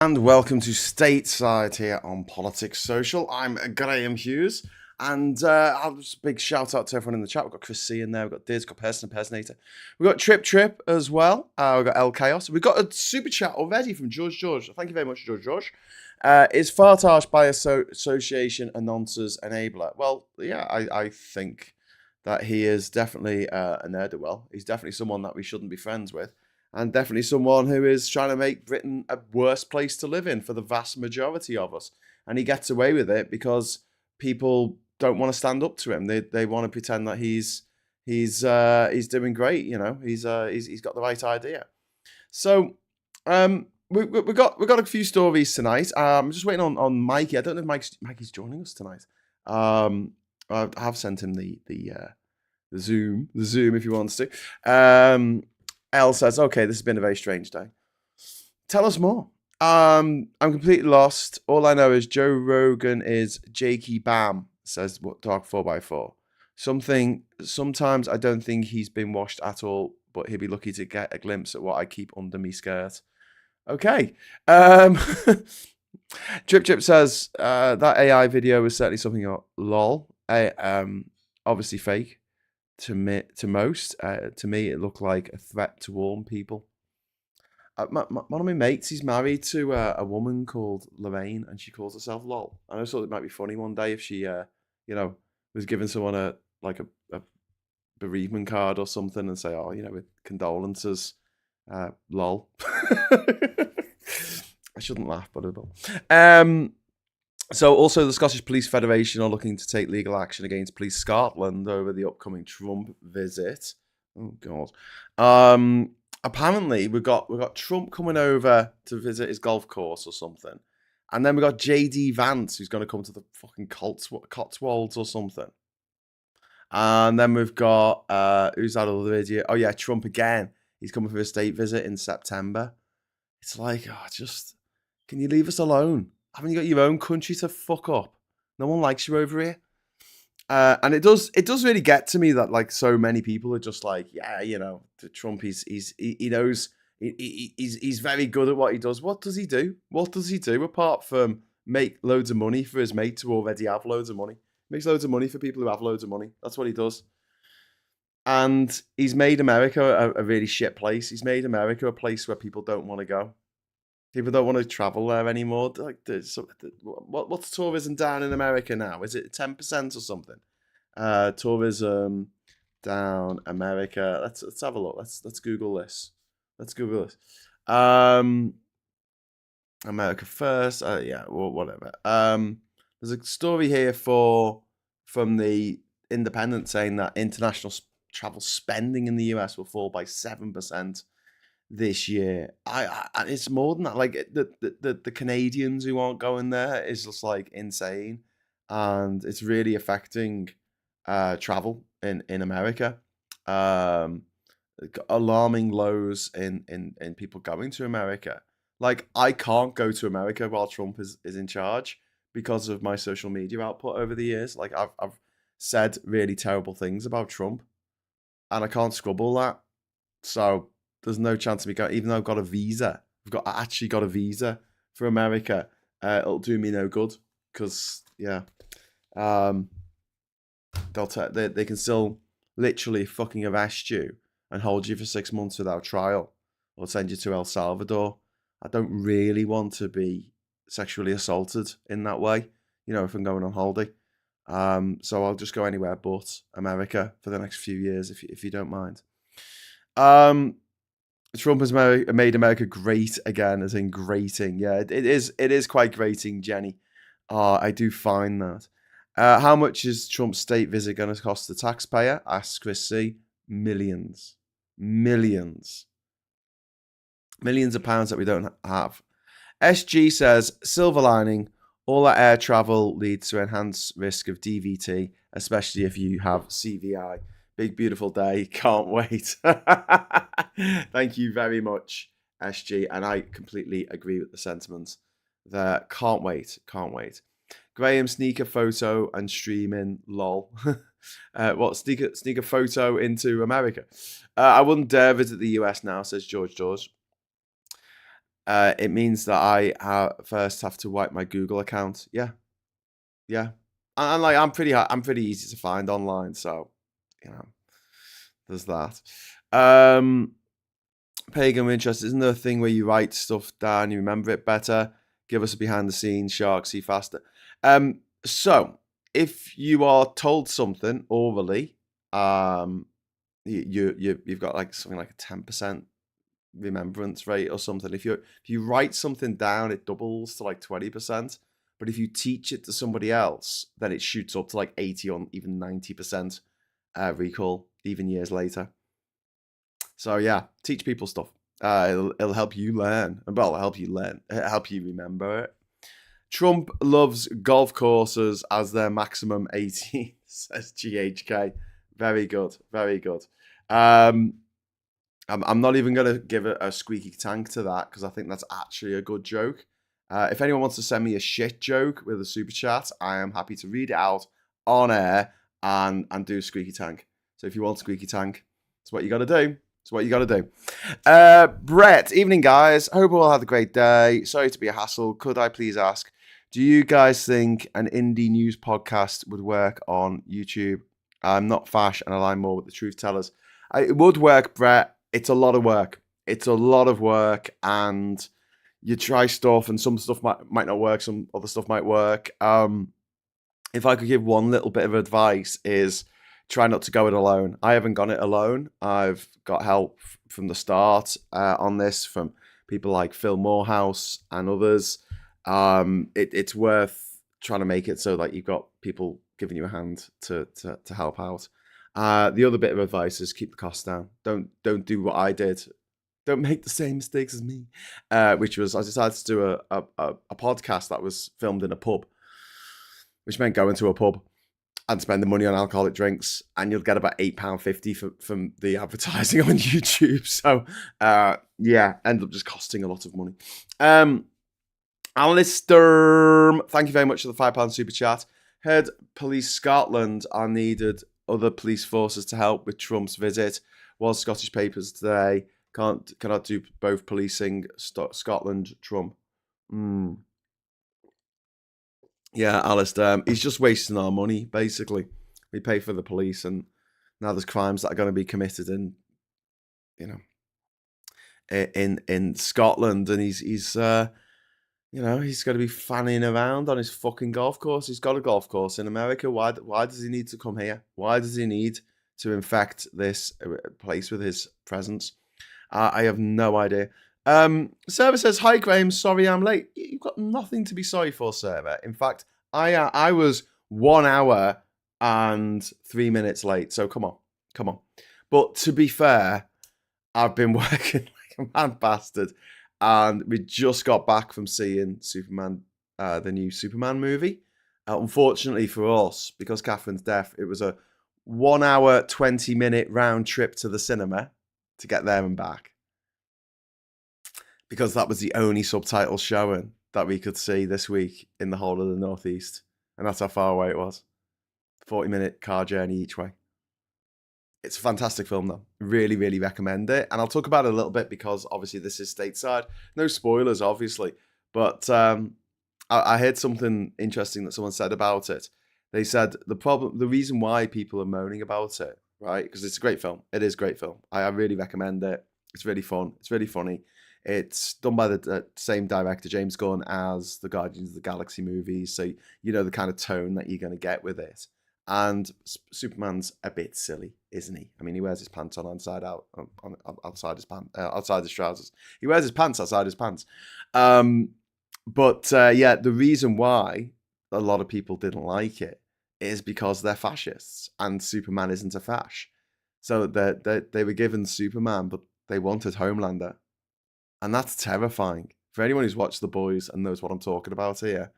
And welcome to Stateside here on Politics Social. I'm Graham Hughes, and I'll just a big shout out to everyone in the chat. We've got Chris C in there, we've got Diz, we've got Person Impersonator, we've got Trip as well, we've got El Chaos. We've got a super chat already from George. Thank you very much, George. Is Fartage by association a nonsense enabler? Well, yeah, I think that he is definitely a ne'er-do-well. He's definitely someone that we shouldn't be friends with. And definitely someone who is trying to make Britain a worse place to live in for the vast majority of us. And he gets away with it because people don't want to stand up to him. They want to pretend that he's doing great. You know, he's got the right idea. So we got a few stories tonight. I'm just waiting on Mikey. I don't know if Mikey's joining us tonight. I have sent him the Zoom if he wants to. Elle says, okay, this has been a very strange day. Tell us more. I'm completely lost. All I know is Joe Rogan is Jakey Bam, says Dark 4x4. Sometimes I don't think he's been washed at all, but he'll be lucky to get a glimpse at what I keep under me skirt. Okay. Trip says, that AI video was certainly something lol. Obviously fake. To me, it looked like a threat to warn people. One of my mates, he's married to a woman called Lorraine, and she calls herself Lol. And I thought it might be funny one day if she, was giving someone a bereavement card or something and say, with condolences, Lol. I shouldn't laugh, but I will. So also the Scottish Police Federation are looking to take legal action against Police Scotland over the upcoming Trump visit. Oh God. Apparently we've got Trump coming over to visit his golf course or something. And then we got JD Vance who's going to come to the fucking Cotswolds or something. And then we've got who's that other idiot? Oh yeah, Trump again. He's coming for a state visit in September. It's like, can you leave us alone? Haven't you got your own country to fuck up? No one likes you over here. And it does really get to me that like so many people are just like, Trump, he knows he's very good at what he does. What does he do? What does he do apart from make loads of money for his mate who already have loads of money? Makes loads of money for people who have loads of money. That's what he does. And he's made America a really shit place. He's made America a place where people don't want to go. People don't want to travel there anymore. Like, what's tourism down in America now? Is it 10% or something? Tourism down America. Let's have a look. Let's Google this. America first. Whatever. There's a story here from the Independent saying that international travel spending in the US will fall by 7%. This year. It's more than that. Like the Canadians who aren't going there is just like insane, and it's really affecting travel in America. Alarming lows in people going to America. Like I can't go to America while Trump is in charge because of my social media output over the years. Like I've said really terrible things about Trump, and I can't scrub all that. So there's no chance of me going, even though I've got a visa. I actually got a visa for America. It'll do me no good because they can still literally fucking arrest you and hold you for 6 months without trial, or send you to El Salvador. I don't really want to be sexually assaulted in that way. If I'm going on holiday. So I'll just go anywhere but America for the next few years, if you don't mind. Trump has made America great again, as in grating. Yeah, it is quite grating, Jenny. I do find that. How much is Trump's state visit going to cost the taxpayer? Asks Chris C. Millions of pounds that we don't have. SG says, silver lining, all that air travel leads to enhanced risk of DVT, especially if you have CVI. Big, beautiful day. Can't wait. Thank you very much, SG. And I completely agree with the sentiments there. Can't wait. Graham, sneaker photo and streaming. Lol. What, sneaker photo into America? I wouldn't dare visit the US now, says George. It means that I first have to wipe my Google account. Yeah, yeah. And like I'm pretty easy to find online, so you know, there's that. Um, Pagan interest, isn't there a thing where you write stuff down, you remember it better? Give us a behind the scenes, Shark, see faster. So if you are told something orally, you've got like something like a 10% remembrance rate or something. If you write something down, it doubles to like 20%. But if you teach it to somebody else, then it shoots up to like 80 or even 90% recall, even years later. So yeah, teach people stuff. It'll help you learn. Well, it'll help you learn. It'll help you remember it. Trump loves golf courses as their maximum 18, says GHK. Very good, very good. I'm not even going to give a squeaky tank to that because I think that's actually a good joke. If anyone wants to send me a shit joke with a super chat, I am happy to read it out on air and do a squeaky tank. So if you want squeaky tank, it's what you got to do. It's what you got to do. Brett, evening guys. Hope all had a great day. Sorry to be a hassle. Could I please ask, do you guys think an indie news podcast would work on YouTube? I'm not fash and align more with the truth tellers. It would work, Brett. It's a lot of work. It's a lot of work, and you try stuff, and some stuff might not work. Some other stuff might work. If I could give one little bit of advice, is try not to go it alone. I haven't gone it alone. I've got help from the start on this from people like Phil Morehouse and others. It's worth trying to make it so that you've got people giving you a hand to help out. The other bit of advice is keep the costs down. Don't do what I did. Don't make the same mistakes as me. Which was I decided to do a podcast that was filmed in a pub, which meant going to a pub and spend the money on alcoholic drinks, and you'll get about £8.50 from the advertising on YouTube. So yeah, end up just costing a lot of money. Alistair, thank you very much for the £5 super chat. Heard Police Scotland are needed other police forces to help with Trump's visit. Was Scottish papers today. Cannot do both policing Scotland, Trump. Yeah, Alistair, he's just wasting our money, basically. We pay for the police, and now there's crimes that are going to be committed in Scotland, and he's going to be fanning around on his fucking golf course. He's got a golf course in America. Why does he need to come here? Why does he need to infect this place with his presence? I have no idea. Server says, hi, Graham. Sorry I'm late. You've got nothing to be sorry for, Server. In fact, I was 1 hour and 3 minutes late. So come on. But to be fair, I've been working like a mad bastard. And we just got back from seeing Superman, the new Superman movie. Unfortunately for us, because Catherine's deaf, it was a 1 hour, 20-minute round trip to the cinema to get there and back. Because that was the only subtitle showing that we could see this week in the whole of the Northeast. And that's how far away it was. 40-minute car journey each way. It's a fantastic film, though. Really, really recommend it. And I'll talk about it a little bit because, obviously, this is Stateside. No spoilers, obviously. But I heard something interesting that someone said about it. They said the reason why people are moaning about it, right? Because it's a great film. It is a great film. I really recommend it. It's really fun. It's really funny. It's done by the same director, James Gunn, as the Guardians of the Galaxy movies. So you know the kind of tone that you're going to get with it. And Superman's a bit silly, isn't he? I mean, he wears his pants on inside out, outside his pants, outside his trousers. He wears his pants outside his pants. But yeah, the reason why a lot of people didn't like it is because they're fascists, and Superman isn't a fash. So they were given Superman, but they wanted Homelander, and that's terrifying for anyone who's watched The Boys and knows what I'm talking about here.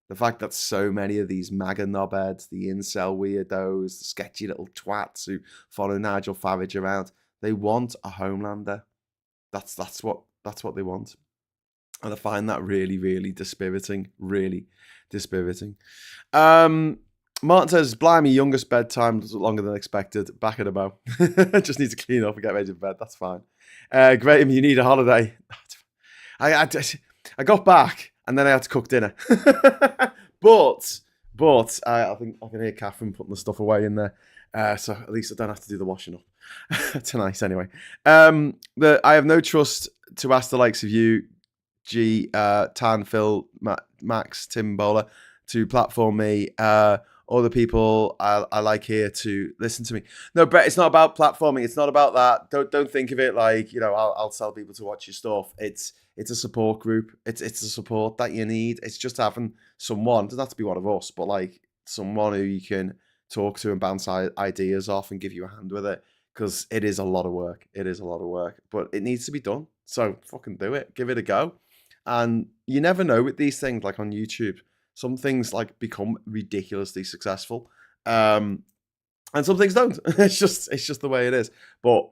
The fact that so many of these MAGA knobheads, the incel weirdos, the sketchy little twats who follow Nigel Farage around, they want a Homelander. That's what they want. And I find that really, really dispiriting. Really dispiriting. Martin says, blimey, youngest bedtime longer than expected. Back at a bow. Just need to clean up and get ready for bed. That's fine. Graham, you need a holiday. I I got back and then I had to cook dinner. but I think I can hear Catherine putting the stuff away in there. So at least I don't have to do the washing up tonight anyway. I have no trust to ask the likes of you, G, Tan, Phil, Max, Tim Bowler, to platform me. All the people I like here to listen to me. No, Brett, it's not about platforming. It's not about that. Don't think of it like, I'll tell people to watch your stuff. It's a support group. It's a support that you need. It's just having someone, it doesn't have to be one of us, but like someone who you can talk to and bounce ideas off and give you a hand with it. Because it is a lot of work. It is a lot of work, but it needs to be done. So fucking do it. Give it a go. And you never know with these things, like on YouTube. Some things like become ridiculously successful, and some things don't. It's just the way it is. But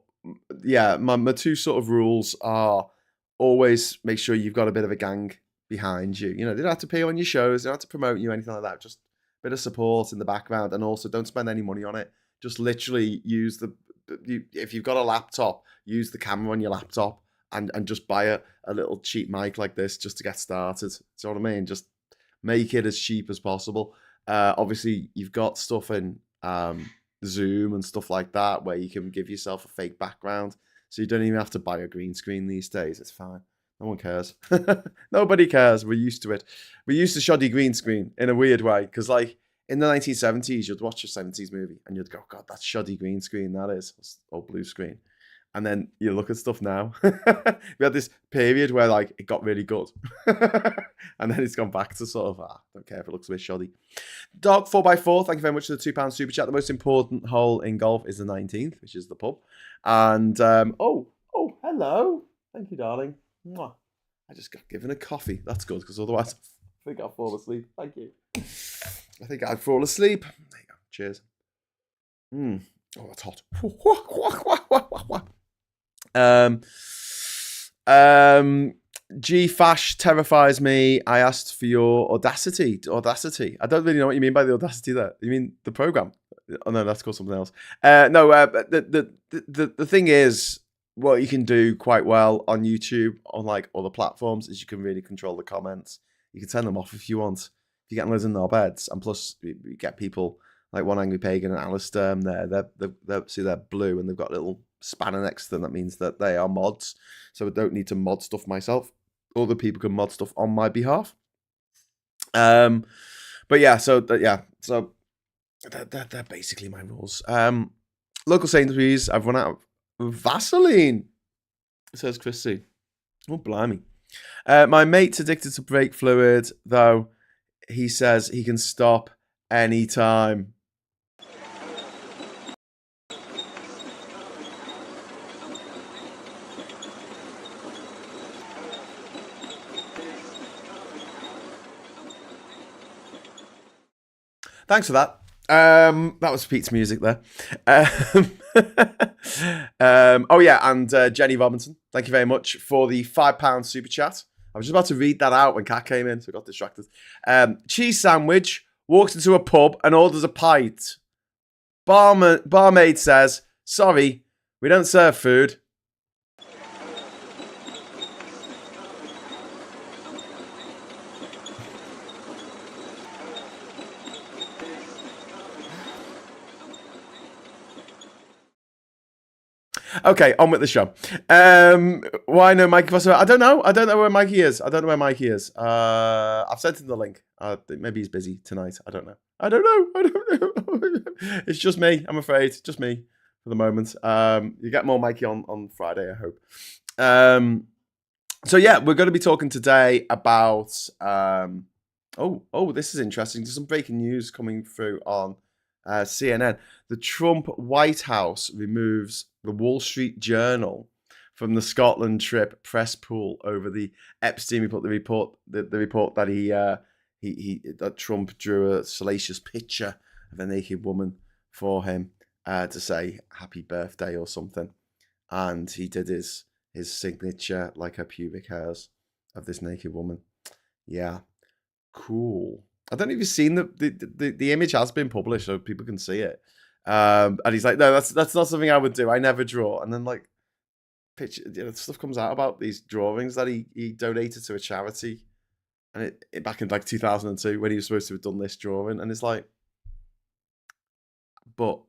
yeah, my two sort of rules are always make sure you've got a bit of a gang behind you. They don't have to pay on your shows, they don't have to promote you, anything like that. Just a bit of support in the background, and also don't spend any money on it. Just literally use if you've got a laptop, use the camera on your laptop, and just buy a little cheap mic like this just to get started. Do you know what I mean? Just make it as cheap as possible. Obviously, you've got stuff in Zoom and stuff like that where you can give yourself a fake background. So you don't even have to buy a green screen these days. It's fine. No one cares. Nobody cares. We're used to it. We're used to shoddy green screen in a weird way. Because like in the 1970s, you'd watch a 70s movie and you'd go, God, that's shoddy green screen, that is. Or blue screen. And then you look at stuff now. We had this period where like it got really good. And then it's gone back to sort of, don't care if it looks a bit shoddy. Dog 4x4, thank you very much for the £2 super chat. The most important hole in golf is the 19th, which is the pub. And, oh, hello. Thank you, darling. Mwah. I just got given a coffee. That's good, because otherwise I think I'll fall asleep. Thank you. I think I'd fall asleep. There you go. Cheers. Oh, that's hot. G Fash terrifies me. I asked for your audacity. I don't really know what you mean by the audacity there. You mean the program? Oh no, that's called something else. The thing is, what you can do quite well on YouTube, on like other platforms, is you can really control the comments. You can turn them off if you want. If you're getting loads in their beds, and plus you get people like One Angry Pagan and Alistair there. They're blue and they've got a little spanner next to them. That means that they are mods. So I don't need to mod stuff myself. Other people can mod stuff on my behalf. But yeah, so they're basically my rules. Local Sainsbury's, I've run out of Vaseline, says Chris C. Oh, blimey. My mate's addicted to brake fluid, though he says he can stop anytime. Thanks for that. That was Pete's music there. Oh yeah, and Jenny Robinson, thank you very much for the £5 super chat. I was just about to read that out when Kat came in, so I got distracted. Cheese sandwich, walks into a pub and orders a pint. Barmaid says, sorry, we don't serve food. Okay, on with the show. Why no Mikey Foster? I don't know. I don't know where Mikey is. I've sent him the link. Maybe he's busy tonight. I don't know. It's just me, I'm afraid. Just me for the moment. You get more Mikey on Friday, I hope. So yeah, we're going to be talking today about... this is interesting. There's some breaking news coming through on CNN. The Trump White House removes the Wall Street Journal from the Scotland trip press pool over the Epstein report. The report that that Trump drew a salacious picture of a naked woman for him to say happy birthday or something, and he did his signature like her pubic hairs of this naked woman. Yeah, cool. I don't know if you've seen the image has been published so people can see it. And he's like, no, that's not something I would do. I never draw. And then like picture, stuff comes out about these drawings that he donated to a charity, and it back in like 2002 when he was supposed to have done this drawing, and it's like, but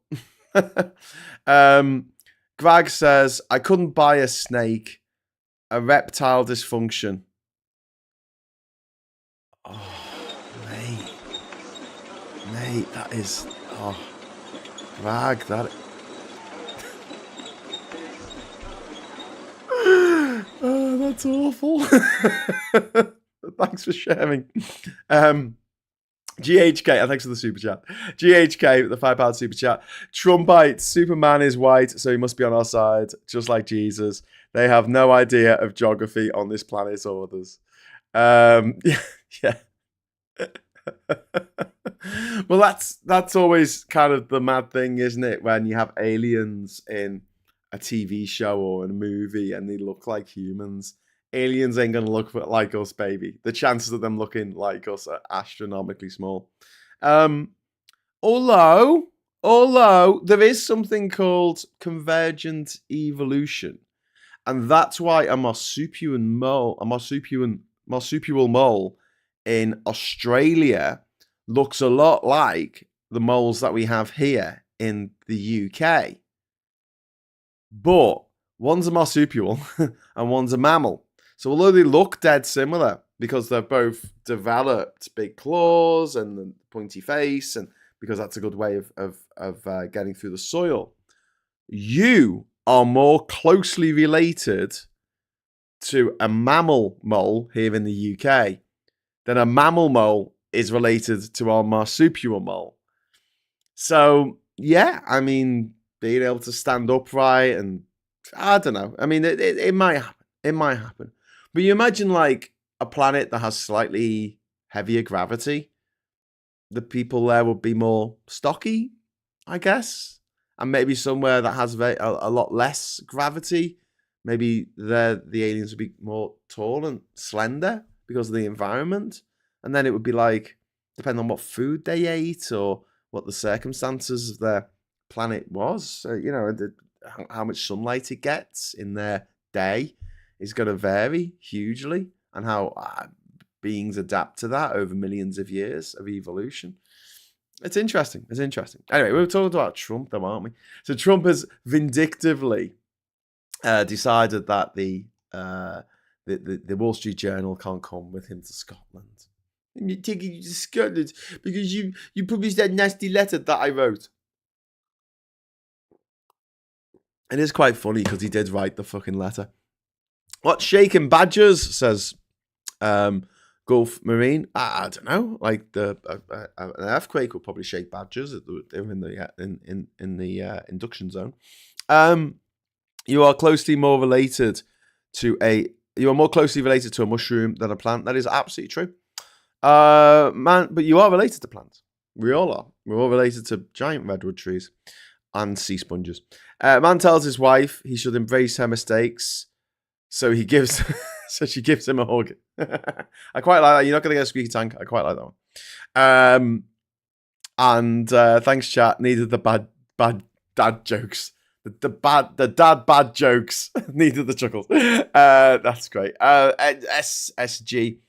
Greg says, I couldn't buy a snake, a reptile dysfunction. Oh, mate, that is, Greg, that. Oh, that's awful. Thanks for sharing. GHK, thanks for the super chat. GHK, the £5 super chat. Trumpite, Superman is white, so he must be on our side, just like Jesus. They have no idea of geography on this planet or others. Yeah. Well, that's always kind of the mad thing, isn't it? When you have aliens in a TV show or in a movie and they look like humans. Aliens ain't going to look like us, baby. The chances of them looking like us are astronomically small. Although there is something called convergent evolution. And that's why a marsupial mole in Australia looks a lot like the moles that we have here in the UK. But one's a marsupial and one's a mammal. So although they look dead similar because they've both developed big claws and the pointy face, and because that's a good way of getting through the soil, you are more closely related to a mammal mole here in the UK than a mammal mole is related to our marsupial mole. So, yeah, I mean, being able to stand upright and, I don't know. I mean, it might happen. It might happen. But you imagine, like, a planet that has slightly heavier gravity. The people there would be more stocky, I guess. And maybe somewhere that has a lot less gravity. Maybe the aliens would be more tall and slender because of the environment. And then it would be like, depending on what food they ate or what the circumstances of their planet was, how much sunlight it gets in their day is going to vary hugely, and how beings adapt to that over millions of years of evolution. It's interesting. Anyway, we were talking about Trump, though, aren't we? So Trump has vindictively decided that the Wall Street Journal can't come with him to Scotland. And you're taking you to Scotland because you published that nasty letter that I wrote. It is quite funny because he did write the fucking letter. What's shaking badgers, says Gulf Marine. I don't know. Like an earthquake would probably shake badgers. They're in the induction zone. You are more closely related to a mushroom than a plant. That is absolutely true. Man, but you are related to plants. We all are. We're all related to giant redwood trees and sea sponges. Man tells his wife he should embrace her mistakes, so she gives him a hug. I quite like that. You're not going to get a squeaky tank. I quite like that one. And thanks, chat. Needed the bad dad jokes. The dad bad jokes. Needed the chuckles. That's great. SG.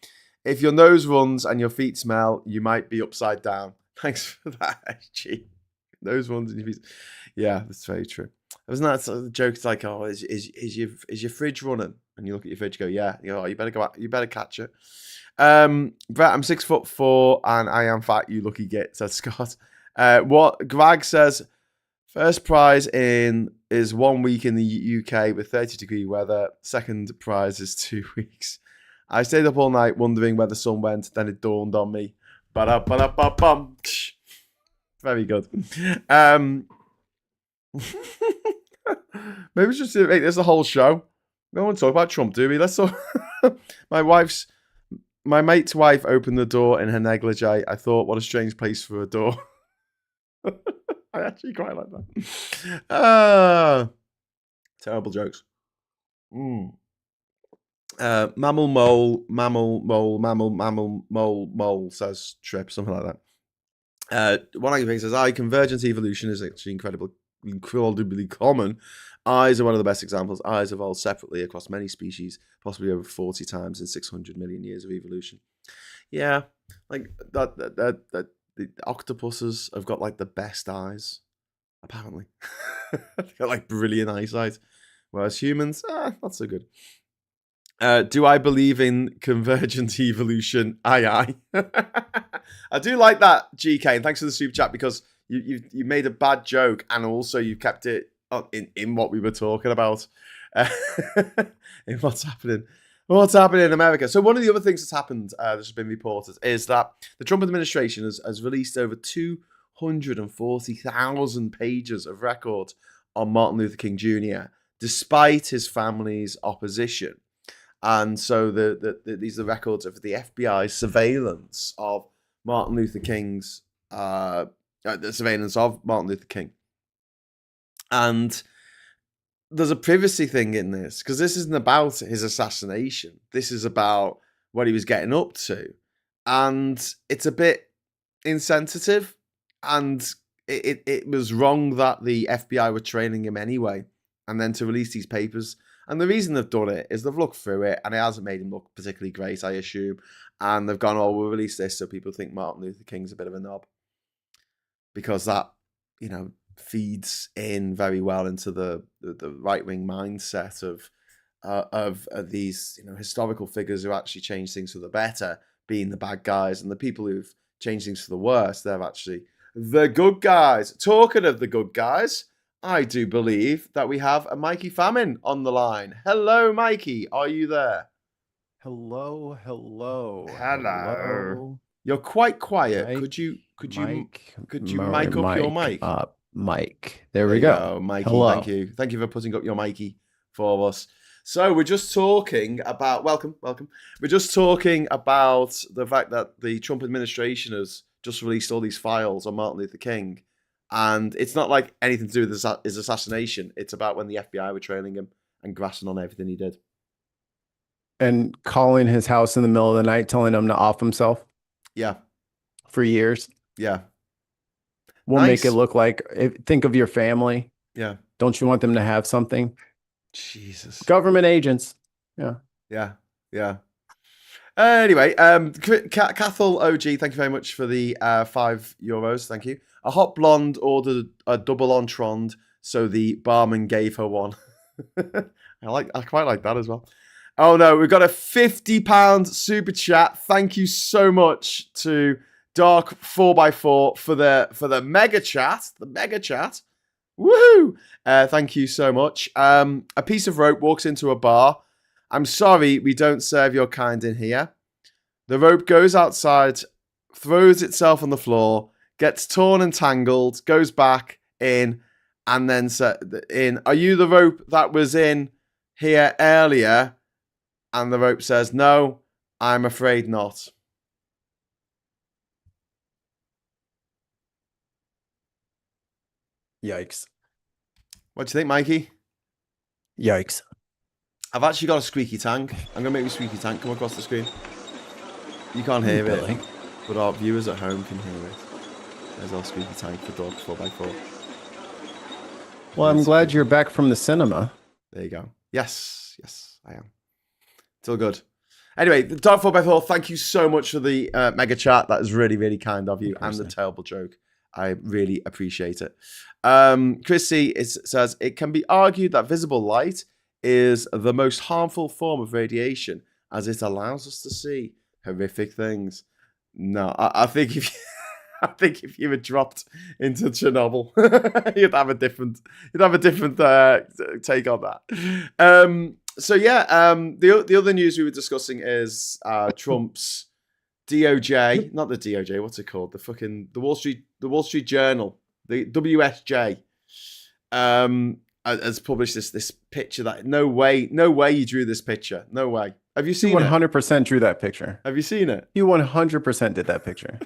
If your nose runs and your feet smell, you might be upside down. Thanks for that, SG. Nose runs and your feet. Yeah, that's very true. Wasn't that sort of the joke? It's like, oh, is your fridge running? And you look at your fridge, go, yeah. You go, oh, you better go out. You better catch it. Brett, I'm 6'4" and I am fat. You lucky git, says Scott. What Greg says. First prize is 1 week in the UK with 30-degree weather. Second prize is 2 weeks. I stayed up all night wondering where the sun went. Then it dawned on me. Ba-da-ba-da-ba-bum. Very good. Maybe we should just make this a whole show. We don't want to talk about Trump, do we? Let's talk. My mate's wife opened the door in her negligee. I thought, what a strange place for a door. I actually quite like that. Terrible jokes. Mammal mole, says Trip, something like that. One of the things says, convergent evolution is actually incredible. incredibly common. Eyes are one of the best examples. Eyes evolved separately across many species, possibly over 40 times in 600 million years of evolution. Yeah, like that the octopuses have got like the best eyes, apparently. They've got like brilliant eyesight, whereas humans, not so good. Do I believe in convergent evolution? Aye. I do like that, GK, and thanks for the super chat, because you made a bad joke and also you kept it in what we were talking about, in what's happening. What's happening in America? So one of the other things that's happened, that's been reported, is that the Trump administration has released over 240,000 pages of records on Martin Luther King Jr., despite his family's opposition. And so these are records of the FBI's surveillance of Martin Luther King's, the surveillance of Martin Luther King. And there's a privacy thing in this, because this isn't about his assassination. This is about what he was getting up to. And it's a bit insensitive. And it was wrong that the FBI were training him anyway. And then to release these papers. And the reason they've done it is they've looked through it and it hasn't made him look particularly great, I assume. And they've gone, we'll release this so people think Martin Luther King's a bit of a knob. Because that, feeds in very well into the right-wing mindset of these historical figures who actually change things for the better being the bad guys, and the people who've changed things for the worse, they're actually the good guys. Talking of the good guys, I do believe that we have a Mikey Famine on the line. Hello, Mikey. Are you there? Hello. You're quite quiet. Mike, could you mic Mike up your mic? Mike. There we go. Mikey. Hello. Thank you for putting up your Mikey for us. So we're just talking about welcome. We're just talking about the fact that the Trump administration has just released all these files on Martin Luther King, and it's not like anything to do with his assassination. It's about when the FBI were trailing him and grasping on everything he did, and calling his house in the middle of the night, telling him to off himself. Yeah. For years. Yeah. We'll make it look like, think of your family. Yeah. Don't you want them to have something? Jesus. Government agents. Yeah. Anyway, Cathal OG, thank you very much for the €5. Thank you. A hot blonde ordered a double entrande, so the barman gave her one. I quite like that as well. Oh no, we've got a £50 super chat. Thank you so much to Dark 4x4 for the mega chat. The mega chat. Woohoo! Thank you so much. A piece of rope walks into a bar. I'm sorry, we don't serve your kind in here. The rope goes outside, throws itself on the floor, gets torn and tangled, goes back in, and then in. Are you the rope that was in here earlier? And the rope says, no, I'm afraid not. Yikes. What do you think, Mikey? Yikes. I've actually got a squeaky tank. I'm going to make my squeaky tank come across the screen. You can't hear it, but our viewers at home can hear it. There's our squeaky tank for Dog 4x4. Well, I'm glad you're back from the cinema. There you go. Yes, I am. It's all good. Anyway, the Dog 4x4, thank you so much for the mega chat. That is really, really kind of you. And the terrible joke. I really appreciate it. Chris C says, it can be argued that visible light is the most harmful form of radiation, as it allows us to see horrific things. No, I think if you were dropped into Chernobyl, you'd have a different take on that. So yeah, the other news we were discussing is Trump's DOJ, not the DOJ, what's it called? The Wall Street Journal, the WSJ, has published this picture that no way you drew this picture. No way. Have you seen it? 100% drew that picture. Have you seen it? You 100% did that picture.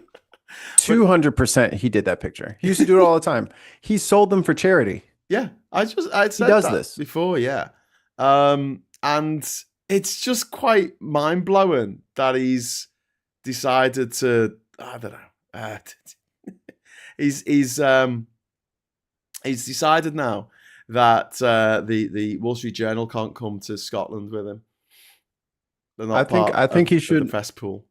200% he did that picture. He used to do it all the time. He sold them for charity. Yeah, I'd said does that this before, yeah. And it's just quite mind blowing that he's decided to, I don't know, he's He's decided now that the Wall Street Journal can't come to Scotland with him. They're not part I think he of the should. press pool.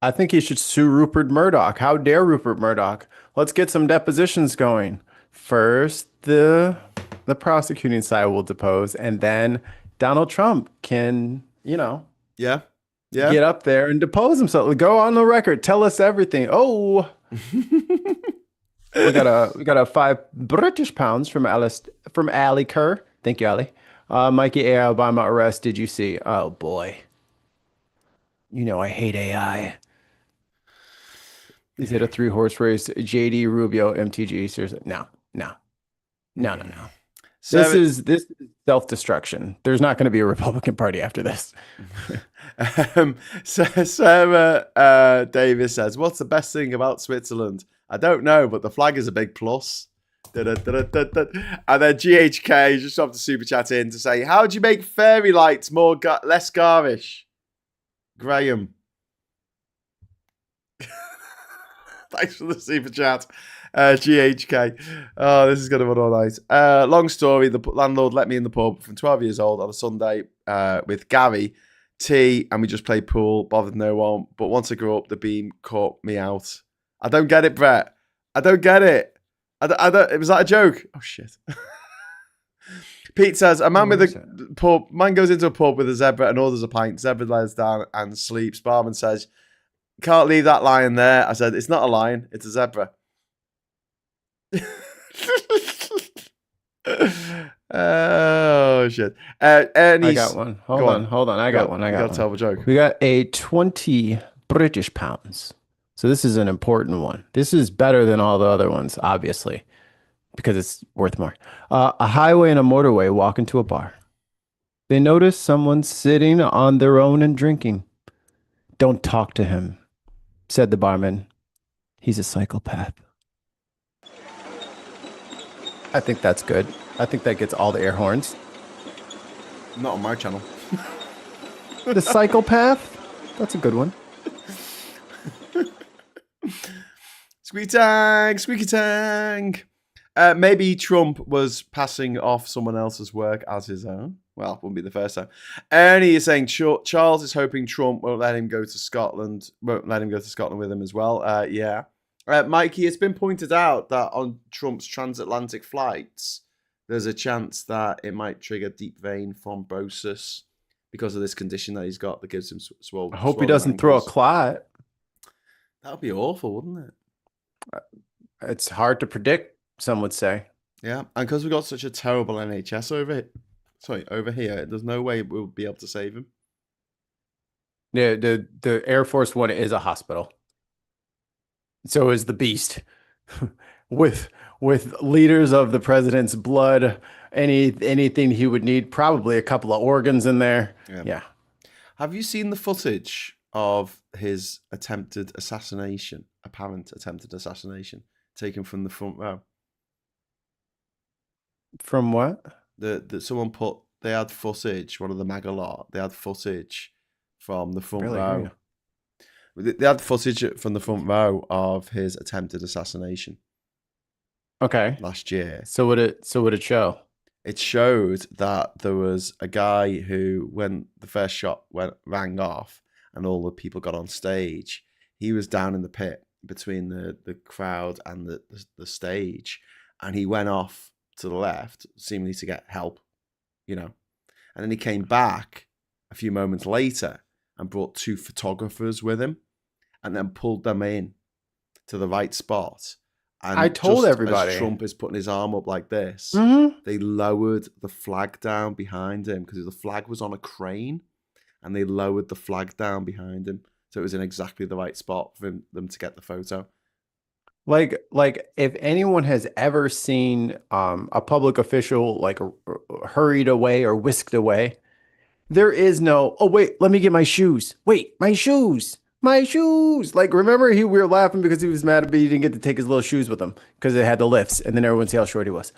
I think he should sue Rupert Murdoch. How dare Rupert Murdoch? Let's get some depositions going. First, the prosecuting side will depose, and then Donald Trump can, Yeah, yeah. get up there and depose himself. Go on the record, tell us everything. Oh, we got a £5 from Ali Kerr. Thank you, Ali. Mikey AI Obama arrest. Did you see? Oh boy, I hate AI. Is it a 3-horse race? JD Rubio MTG. Seriously, no. This is self-destruction. There's not going to be a Republican Party after this. Sarah Davis says, "What's the best thing about Switzerland? I don't know, but the flag is a big plus." And then GHK just dropped a super chat in to say, "How do you make fairy lights less garish?" Graham. Thanks for the super chat. GHK. Oh, this is going to run all night. Long story. The landlord let me in the pub from 12 years old on a Sunday with Gary, tea, and we just played pool. Bothered no one. But once I grew up, the beam caught me out. I don't get it, Brett. I don't get it. Was that a joke? Oh, shit. Pete says, a man man goes into a pub with a zebra and orders a pint. Zebra lies down and sleeps. Barman says, "Can't leave that lion there." I said, "It's not a lion, it's a zebra." Oh shit! I got one. Hold on. I got one. Tell a joke. We got a 20 British pounds. So this is an important one. This is better than all the other ones, obviously, because it's worth more. A highway and a motorway walk into a bar. They notice someone sitting on their own and drinking. "Don't talk to him," said the barman. "He's a psychopath." I think that's good. I think that gets all the air horns. Not on my channel. The psychopath? That's a good one. Squeaky tang. Maybe Trump was passing off someone else's work as his own. Well, wouldn't be the first time. Ernie is saying Charles is hoping Trump won't let him go to Scotland. Won't let him go to Scotland with him as well. Yeah. Mikey, it's been pointed out that on Trump's transatlantic flights, there's a chance that it might trigger deep vein thrombosis because of this condition that he's got that gives him swollen. I hope he doesn't throw a clot. That would be awful, wouldn't it? It's hard to predict, some would say. Yeah, and because we've got such a terrible NHS over here, there's no way we'll be able to save him. Yeah, the Air Force One is a hospital. So is the Beast, with liters of the president's blood, anything he would need, probably a couple of organs in there. Yeah. Have you seen the footage of his apparent attempted assassination, taken from the front row? From what? They had footage. One of the MAGA lot. They had footage from the front row. Yeah. They had footage from the front row of his attempted assassination. Okay. Last year. So would it show? It showed that there was a guy who, when the first shot rang off and all the people got on stage, he was down in the pit between the crowd and the stage, and he went off to the left, seemingly to get help, and then he came back a few moments later and brought 2 photographers with him, and then pulled them in to the right spot. And I told everybody, as Trump is putting his arm up like this, they lowered the flag down behind him because the flag was on a crane, and they lowered the flag down behind him, so it was in exactly the right spot for them to get the photo. Like if anyone has ever seen a public official hurried away or whisked away, there is no, "Oh wait, let me get my shoes. Wait, my shoes. My shoes." Like, remember we were laughing because he was mad but he didn't get to take his little shoes with him because it had the lifts, and then everyone see how short he was.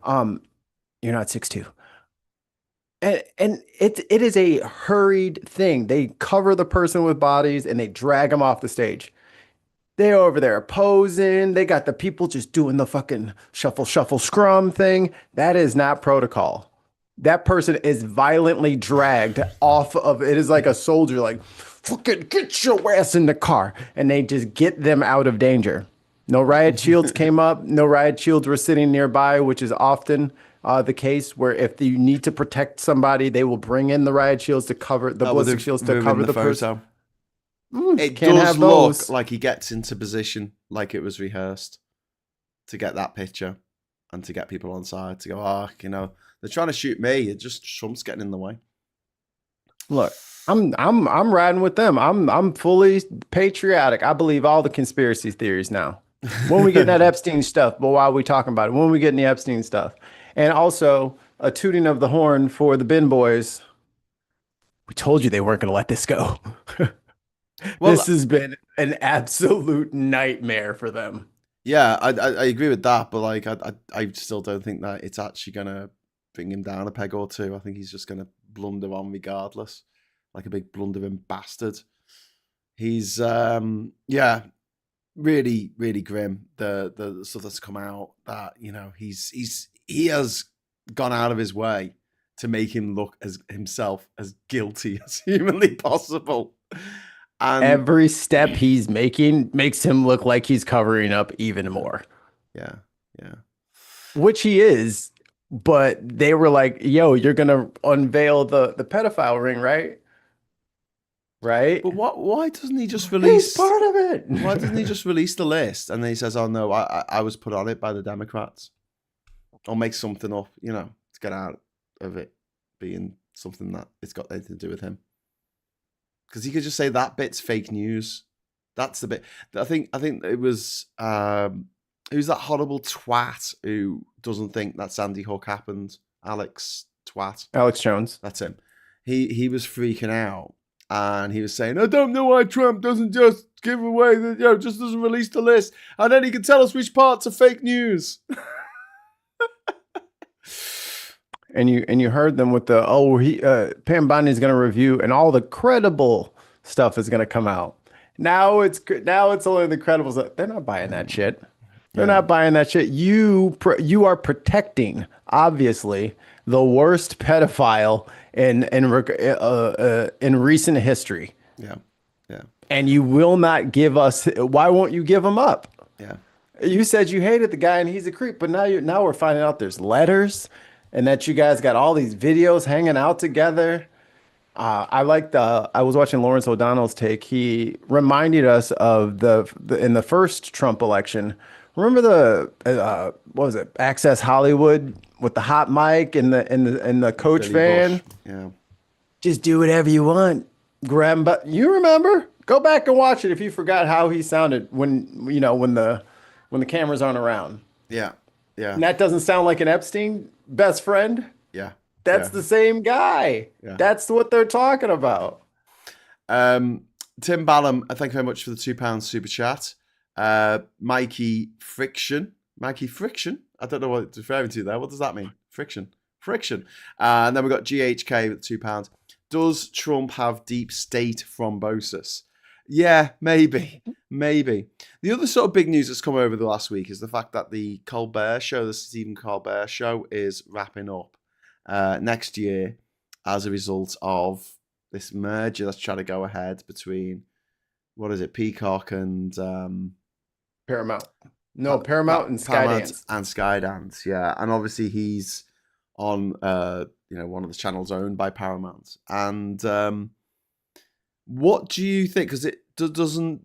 You're not 6'2". And it is a hurried thing. They cover the person with bodies and they drag him off the stage. They over there posing. They got the people just doing the fucking shuffle, shuffle, scrum thing. That is not protocol. That person is violently dragged off of it. Is like a soldier, like, fucking get your ass in the car. And they just get them out of danger. No riot shields came up. No riot shields were sitting nearby, which is often the case where if you need to protect somebody, they will bring in the riot shields to cover the Oh, well, ballistic they've shields to ruined cover the the person. photo. It Can't does have look those. like he gets into position, like it was rehearsed to get that picture and to get people on side to go, they're trying to shoot me. It just Trump's getting in the way. Look, I'm riding with them. I'm fully patriotic. I believe all the conspiracy theories now. When we get that Epstein stuff, but why are we talking about it? When we getting the Epstein stuff, and also a tooting of the horn for the bin boys. We told you they weren't going to let this go. This Well, has been an absolute nightmare for them. yeah, I agree with that, but like I still don't think that it's actually gonna bring him down a peg or two. I think he's just gonna blunder on regardless, like a big blundering bastard. He's yeah, really really grim. The stuff that's come out that he has gone out of his way to make him look as himself as guilty as humanly possible. And Every step he's making makes him look like he's covering up even more, yeah, yeah. which he is. But they were like, "Yo, you're gonna unveil the pedophile ring, right? Right? But why doesn't he just He's release? part of it." Why doesn't he just release the list and then he says, "Oh no, I was put on it by the Democrats," or make something up, to get out of it being something that it's got anything to do with him? Because he could just say that bit's fake news. That's the bit. I think who's that horrible twat who doesn't think that Sandy Hook happened? Alex Twat. Alex Jones. That's him. He was freaking out and he was saying, "I don't know why Trump doesn't just give away just doesn't release the list, and then he can tell us which parts are fake news." And you heard them with the Pam Bondi is going to review and all the credible stuff is going to come out. Now it's only the credible stuff. They're not buying that shit. They're not buying that shit. You are protecting obviously the worst pedophile in recent history. Yeah, yeah, And you will not give us. Why won't you give him up? yeah. You said you hated the guy and he's a creep, but now we're finding out there's letters and that you guys got all these videos hanging out together. I was watching Lawrence O'Donnell's take. He reminded us of in the first Trump election. Remember what was it? Access Hollywood with the hot mic and the coach Billy van. Bush. Yeah. Just do whatever you want. Grab, but you remember? Go back and watch it if you forgot how he sounded when the cameras aren't around. Yeah. Yeah. And that doesn't sound like an Epstein best friend. Yeah. That's yeah. the same guy. Yeah. That's what they're talking about. Tim Ballum, thank you very much for the £2 super chat. Mikey Friction. I don't know what it's referring to there. What does that mean? Friction. And then we've got GHK with £2. Does Trump have deep state thrombosis? Yeah, maybe. The other sort of big news that's come over the last week is the fact that the Stephen Colbert show, is wrapping up next year as a result of this merger that's trying to go ahead between, what is it, Peacock and Paramount. No, Paramount and Skydance. And Skydance, yeah. And obviously he's on one of the channels owned by Paramount. And what do you think? Because it doesn't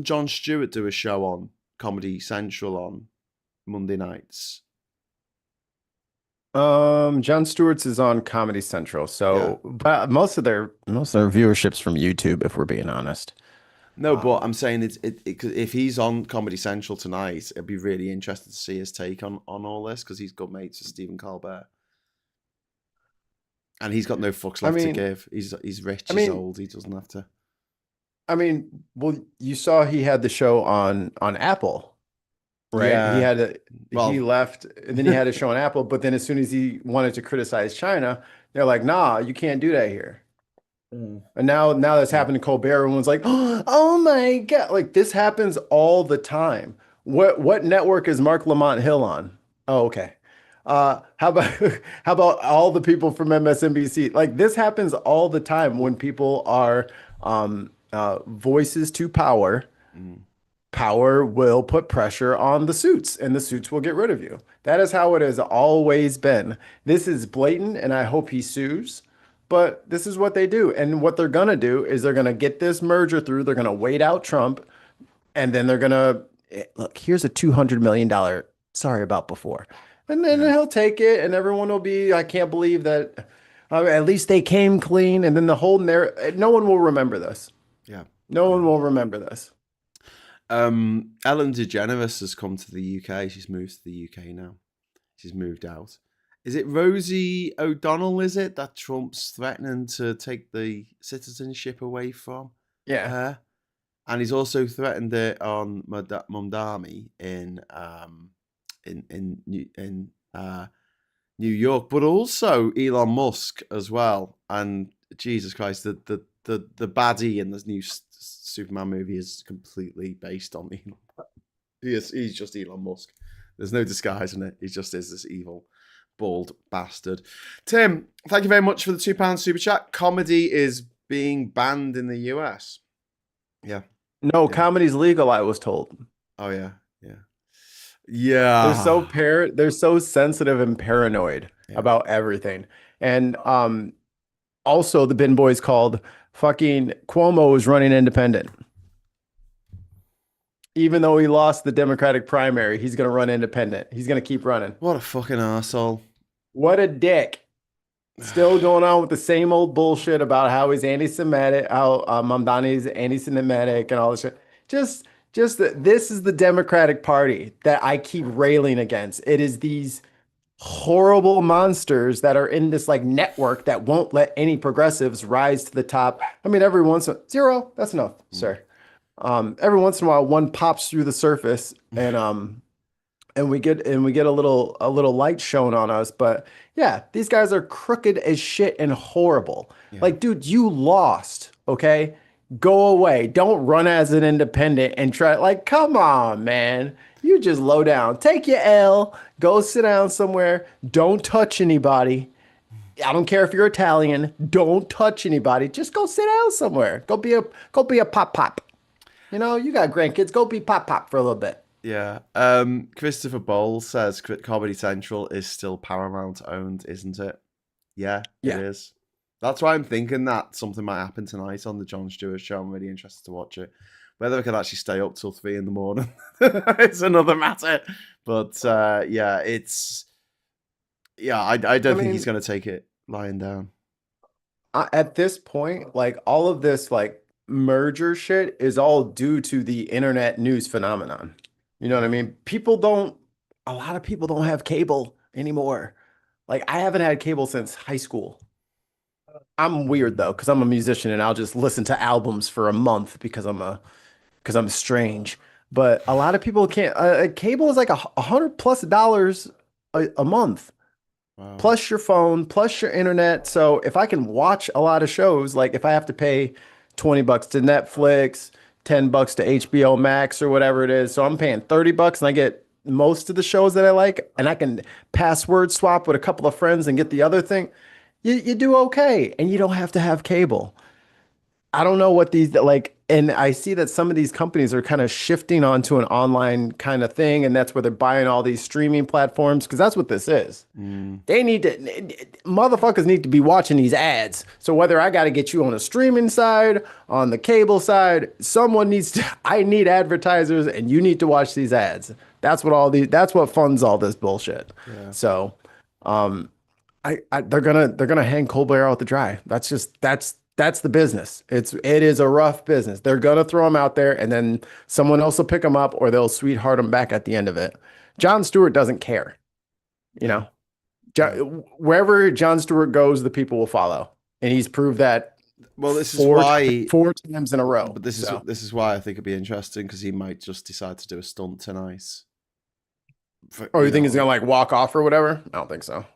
Jon Stewart do a show on Comedy Central on Monday nights? Jon Stewart's is on Comedy Central, so but most of their viewership's from YouTube, if we're being honest. No, but I'm saying if he's on Comedy Central tonight, it'd be really interesting to see his take on all this, because he's good mates with Stephen Colbert. And he's got no fucks left to give. He's rich, he's old, he doesn't have to. I mean, well, you saw he had the show on Apple, right? Yeah. He left, and then he had a show on Apple, but then as soon as he wanted to criticize China, they're like, nah, you can't do that here. And now that's happened to Colbert. Everyone's like, oh my God. Like this happens all the time. What network is Mark Lamont Hill on? Oh, okay. How about how about all the people from MSNBC? Like this happens all the time when people are voices to power. Mm. Power will put pressure on the suits, and the suits will get rid of you. That is how it has always been. This is blatant, and I hope he sues. But this is what they do. And what they're going to do is they're going to get this merger through. They're going to wait out Trump. And then they're going to look, here's a $200 million. Sorry about before. And then he'll take it and everyone will be, I can't believe that at least they came clean. And then the whole narrative, no one will remember this. Yeah. No one will remember this. Ellen DeGeneres has come to the UK. She's moved to the UK now. She's moved out. Is it Rosie O'Donnell, is it, that Trump's threatening to take the citizenship away from her? And he's also threatened it on Mamdani in New York, but also Elon Musk as well. And Jesus Christ, the baddie in this new Superman movie is completely based on Elon. He's just Elon Musk. There's no disguising it. He just is this evil, bald bastard. Tim, thank you very much for the £2 super chat. Comedy is being banned in the US. Yeah. No, comedy's legal, I was told. Oh yeah. They're so sensitive and paranoid about everything. And also the Bin Boys called fucking Cuomo is running independent. Even though he lost the Democratic primary, he's going to run independent. He's going to keep running. What a fucking asshole. What a dick. Still going on with the same old bullshit about how he's anti-Semitic, how Mamdani's anti-Semitic and all this shit. Just this is the Democratic Party that I keep railing against. It is these horrible monsters that are in this like network that won't let any progressives rise to the top. I mean, every once in a zero, that's enough, sir. Every once in a while, one pops through the surface, and we get a little light shown on us. But yeah, these guys are crooked as shit and horrible. Yeah. Like, dude, you lost. Okay, go away. Don't run as an independent and try. Like, come on, man. You just low down. Take your L. Go sit down somewhere. Don't touch anybody. I don't care if you're Italian. Don't touch anybody. Just go sit down somewhere. Go be a pop. You know, you got grandkids. Go be pop for a little bit. Yeah. Christopher Bowles says Comedy Central is still Paramount owned, isn't it? Yeah, it is. That's why I'm thinking that something might happen tonight on the Jon Stewart show. I'm really interested to watch it. Whether I can actually stay up till 3 a.m, it's another matter. But I don't think he's going to take it lying down. At this point, like all of this, like merger shit is all due to the internet news phenomenon. You know what I mean? A lot of people don't have cable anymore. Like I haven't had cable since high school. I'm weird though, because I'm a musician and I'll just listen to albums for a month because I'm strange. But a lot of people can't. Cable is like $100+ a month. Wow. Plus your phone, plus your internet. So if I can watch a lot of shows, like if I have to pay $20 to Netflix, $10 to HBO Max or whatever it is. So I'm paying $30 and I get most of the shows that I like, and I can password swap with a couple of friends and get the other thing. You do okay, and you don't have to have cable. I don't know what these like, and I see that some of these companies are kind of shifting onto an online kind of thing, and that's where they're buying all these streaming platforms, because that's what this is. They need to, motherfuckers need to be watching these ads. So whether I got to get you on a streaming side, on the cable side, I need advertisers, and you need to watch these ads. That's what funds all this bullshit. Yeah. So, they're gonna hang Colbert out to dry. That's the business. It is a rough business. They're going to throw him out there and then someone else will pick him up or they'll sweetheart him back at the end of it. Jon Stewart doesn't care. You know, wherever Jon Stewart goes, the people will follow. And he's proved that. Well, this is why 4 times in a row. But this is why I think it'd be interesting, because he might just decide to do a stunt tonight. You think he's going to like walk off or whatever? I don't think so.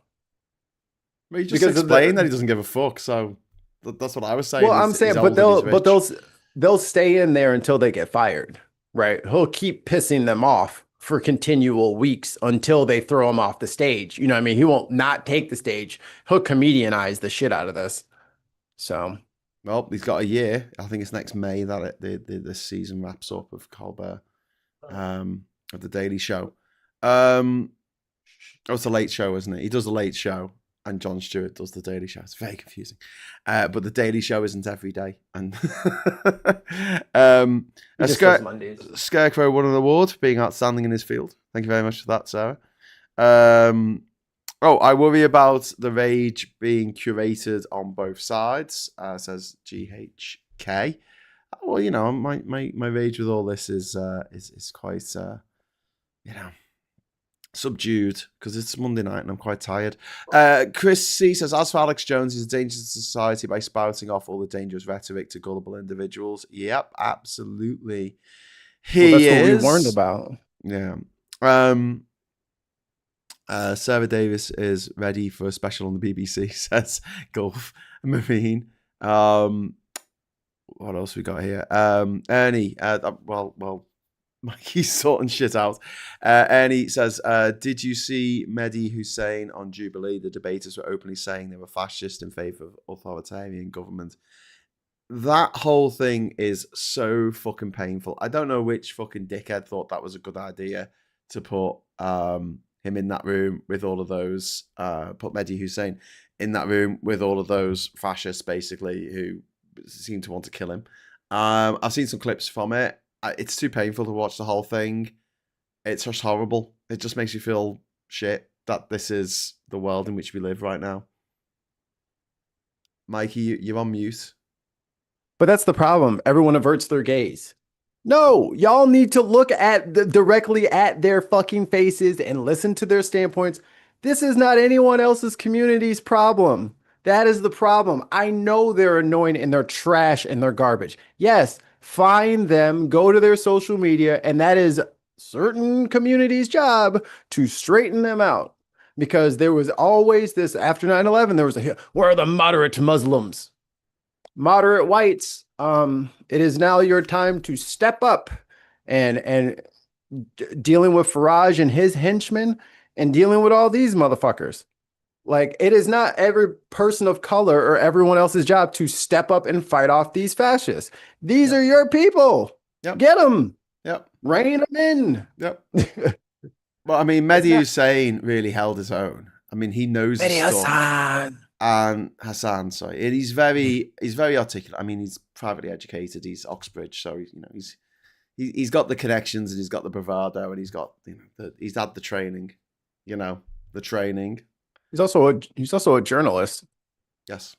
Well, he just explained that he doesn't give a fuck. So That's what I was saying. Well, I'm He's saying, old and he's rich. they'll stay in there until they get fired, right? He'll keep pissing them off for continual weeks until they throw him off the stage. You know what I mean? He won't not take the stage. He'll comedianize the shit out of this. So, Well, he's got a year. I think it's next May that this season wraps up of Colbert, of the Daily Show. It's a late show, isn't it? He does a late show, and Jon Stewart does the Daily Show. It's very confusing. But the Daily Show isn't every day. And Scarecrow won an award for being outstanding in his field. Thank you very much for that, Sarah. I worry about the rage being curated on both sides, says GHK. Well, you know, my rage with all this is quite, subdued because it's Monday night and I'm quite tired. Chris C says, as for Alex Jones, he's a danger to society by spouting off all the dangerous rhetoric to gullible individuals. Yep, absolutely. That's what we warned about. Yeah. Sarah Davis is ready for a special on the BBC, says Gulf Marine. What else we got here? Ernie, Mikey's sorting shit out. Ernie says, did you see Mehdi Hussein on Jubilee? The debaters were openly saying they were fascist in favor of authoritarian government. That whole thing is so fucking painful. I don't know which fucking dickhead thought that was a good idea to put him in that room with all of those, put Mehdi Hussein in that room with all of those fascists, basically, who seem to want to kill him. I've seen some clips from it. It's too painful to watch the whole thing. It's just horrible. It just makes you feel shit that this is the world in which we live right now. Mikey, you're on mute. But that's the problem. Everyone averts their gaze. No, y'all need to look at directly at their fucking faces and listen to their standpoints. This is not anyone else's community's problem. That is the problem. I know they're annoying and they're trash and they're garbage. Yes, find them, go to their social media, and that is certain communities' job to straighten them out. Because there was always this, after 9/11, there was where are the moderate Muslims? Moderate whites, it is now your time to step up and dealing with Farage and his henchmen and dealing with all these motherfuckers. Like, it is not every person of color or everyone else's job to step up and fight off these fascists. These are your people. Yep. Get them. Yep. Rein them in. Yep. Well, I mean, Mehdi Hussein really held his own. I mean, he knows his stuff. Hassan, sorry. And he's very articulate. I mean, he's privately educated. He's Oxbridge, so he's got the connections and he's got the bravado and he's got he's had the training. The training. He's also a journalist. Yes,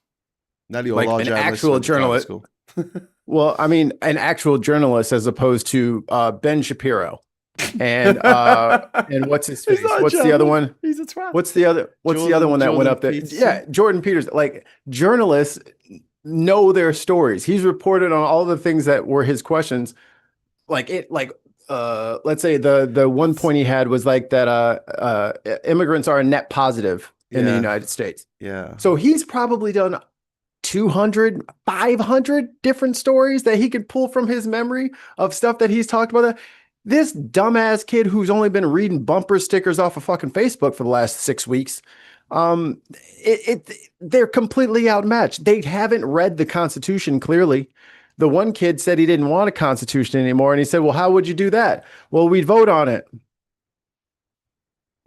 nearly all our an journalists actual journalist. Well, I mean, an actual journalist as opposed to Ben Shapiro. And what's his face? What's the other one? He's a twat. What's the other one that went up there? Peterson. Yeah, Jordan Peterson. Like, journalists know their stories. He's reported on all the things that were his questions. Let's say the one point he had was like that immigrants are a net positive in the United States. Yeah. So he's probably done 200, 500 different stories that he could pull from his memory of stuff that he's talked about. This dumbass kid who's only been reading bumper stickers off of fucking Facebook for the last 6 weeks, they're completely outmatched. They haven't read the Constitution clearly. The one kid said he didn't want a Constitution anymore, and he said, well, how would you do that? Well, we'd vote on it.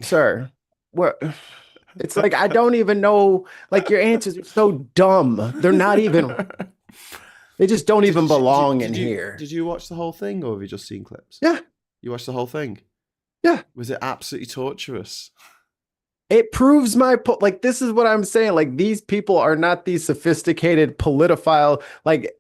Sir, what? It's like, I don't even know, like, your answers are so dumb. They're not even... They just don't even belong in here. Did you watch the whole thing, or have you just seen clips? Yeah. You watched the whole thing? Yeah. Was it absolutely torturous? It proves my point. Like, this is what I'm saying. Like, these people are not these sophisticated politophile. Like,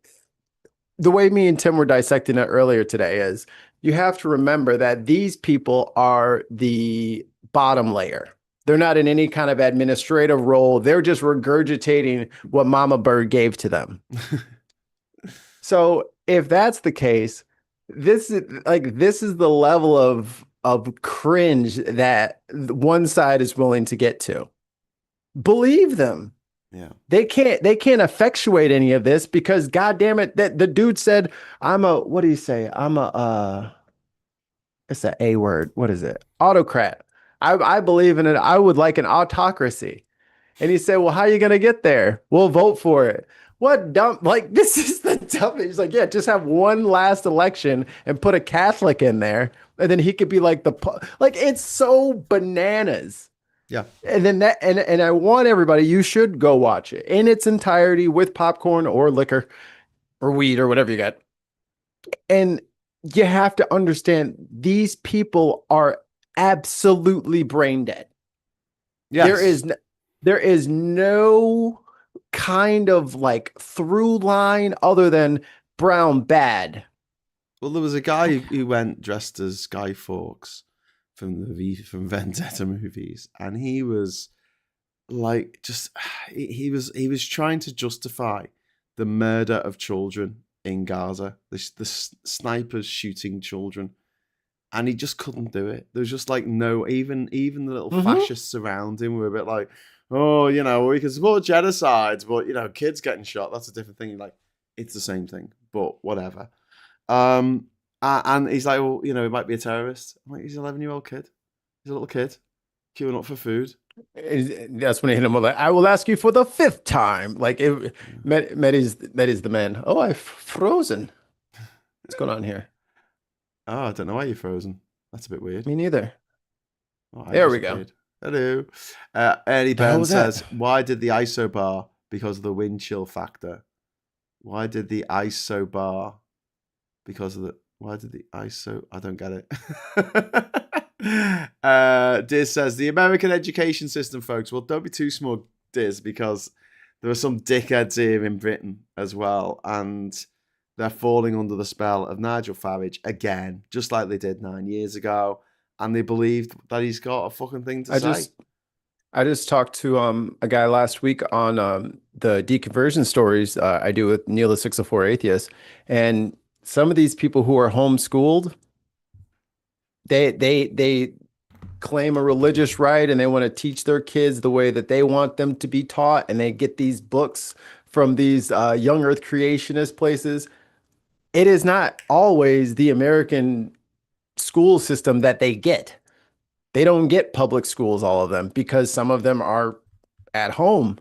the way me and Tim were dissecting it earlier today is you have to remember that these people are the bottom layer. They're not in any kind of administrative role. They're just regurgitating what Mama Bird gave to them. So if that's the case, this is the level of cringe that one side is willing to get to. Believe them. Yeah. They can't effectuate any of this because God damn it, that the dude said, I'm a, what do you say? I'm a it's an A word. What is it? Autocrat. I believe in it. I would like an autocracy. And he said, well, how are you going to get there? We'll vote for it. What dumb, like, this is the dumbest. He's like, yeah, just have one last election and put a Catholic in there. And then he could be like like, it's so bananas. Yeah. And then and I want everybody, you should go watch it in its entirety with popcorn or liquor or weed or whatever you got. And you have to understand these people are absolutely brain dead. There Yes. is there is no kind of like through line other than Brown bad. Well, there was a guy who went dressed as Guy Fawkes from Vendetta movies, and he was like, just he was trying to justify the murder of children in Gaza, the snipers shooting children, and he just couldn't do it. There was just like no, even the little fascists around him were a bit like, oh, you know, we can support genocides, but you know, kids getting shot, that's a different thing. Like, it's the same thing, but whatever. And he's like, well, you know, he might be a terrorist. I'm like, he's an 11-year-old kid. He's a little kid queuing up for food. That's when he hit him with like, I will ask you for the fifth time. Like Medi's the man. Oh, I've frozen. What's going on here? Oh, I don't know why you're frozen. That's a bit weird. Me neither. Oh, there we go. Hello. Eddie The hell Burns was that? says, why did the ISO bar? Because of the wind chill factor. Why did the ISO bar? Because of the... Why did the ISO... I don't get it. Diz says, the American education system, folks. Well, don't be too smug, Diz, because there are some dickheads here in Britain as well, and they're falling under the spell of Nigel Farage again, just like they did 9 years ago, and they believed that he's got a fucking thing to say. I just talked to a guy last week on the deconversion stories I do with Neil the 604 Atheist, and some of these people who are homeschooled, they claim a religious right and they want to teach their kids the way that they want them to be taught, and they get these books from these young earth creationist places. It is not always the American school system that they get. They don't get public schools, all of them, because some of them are at home.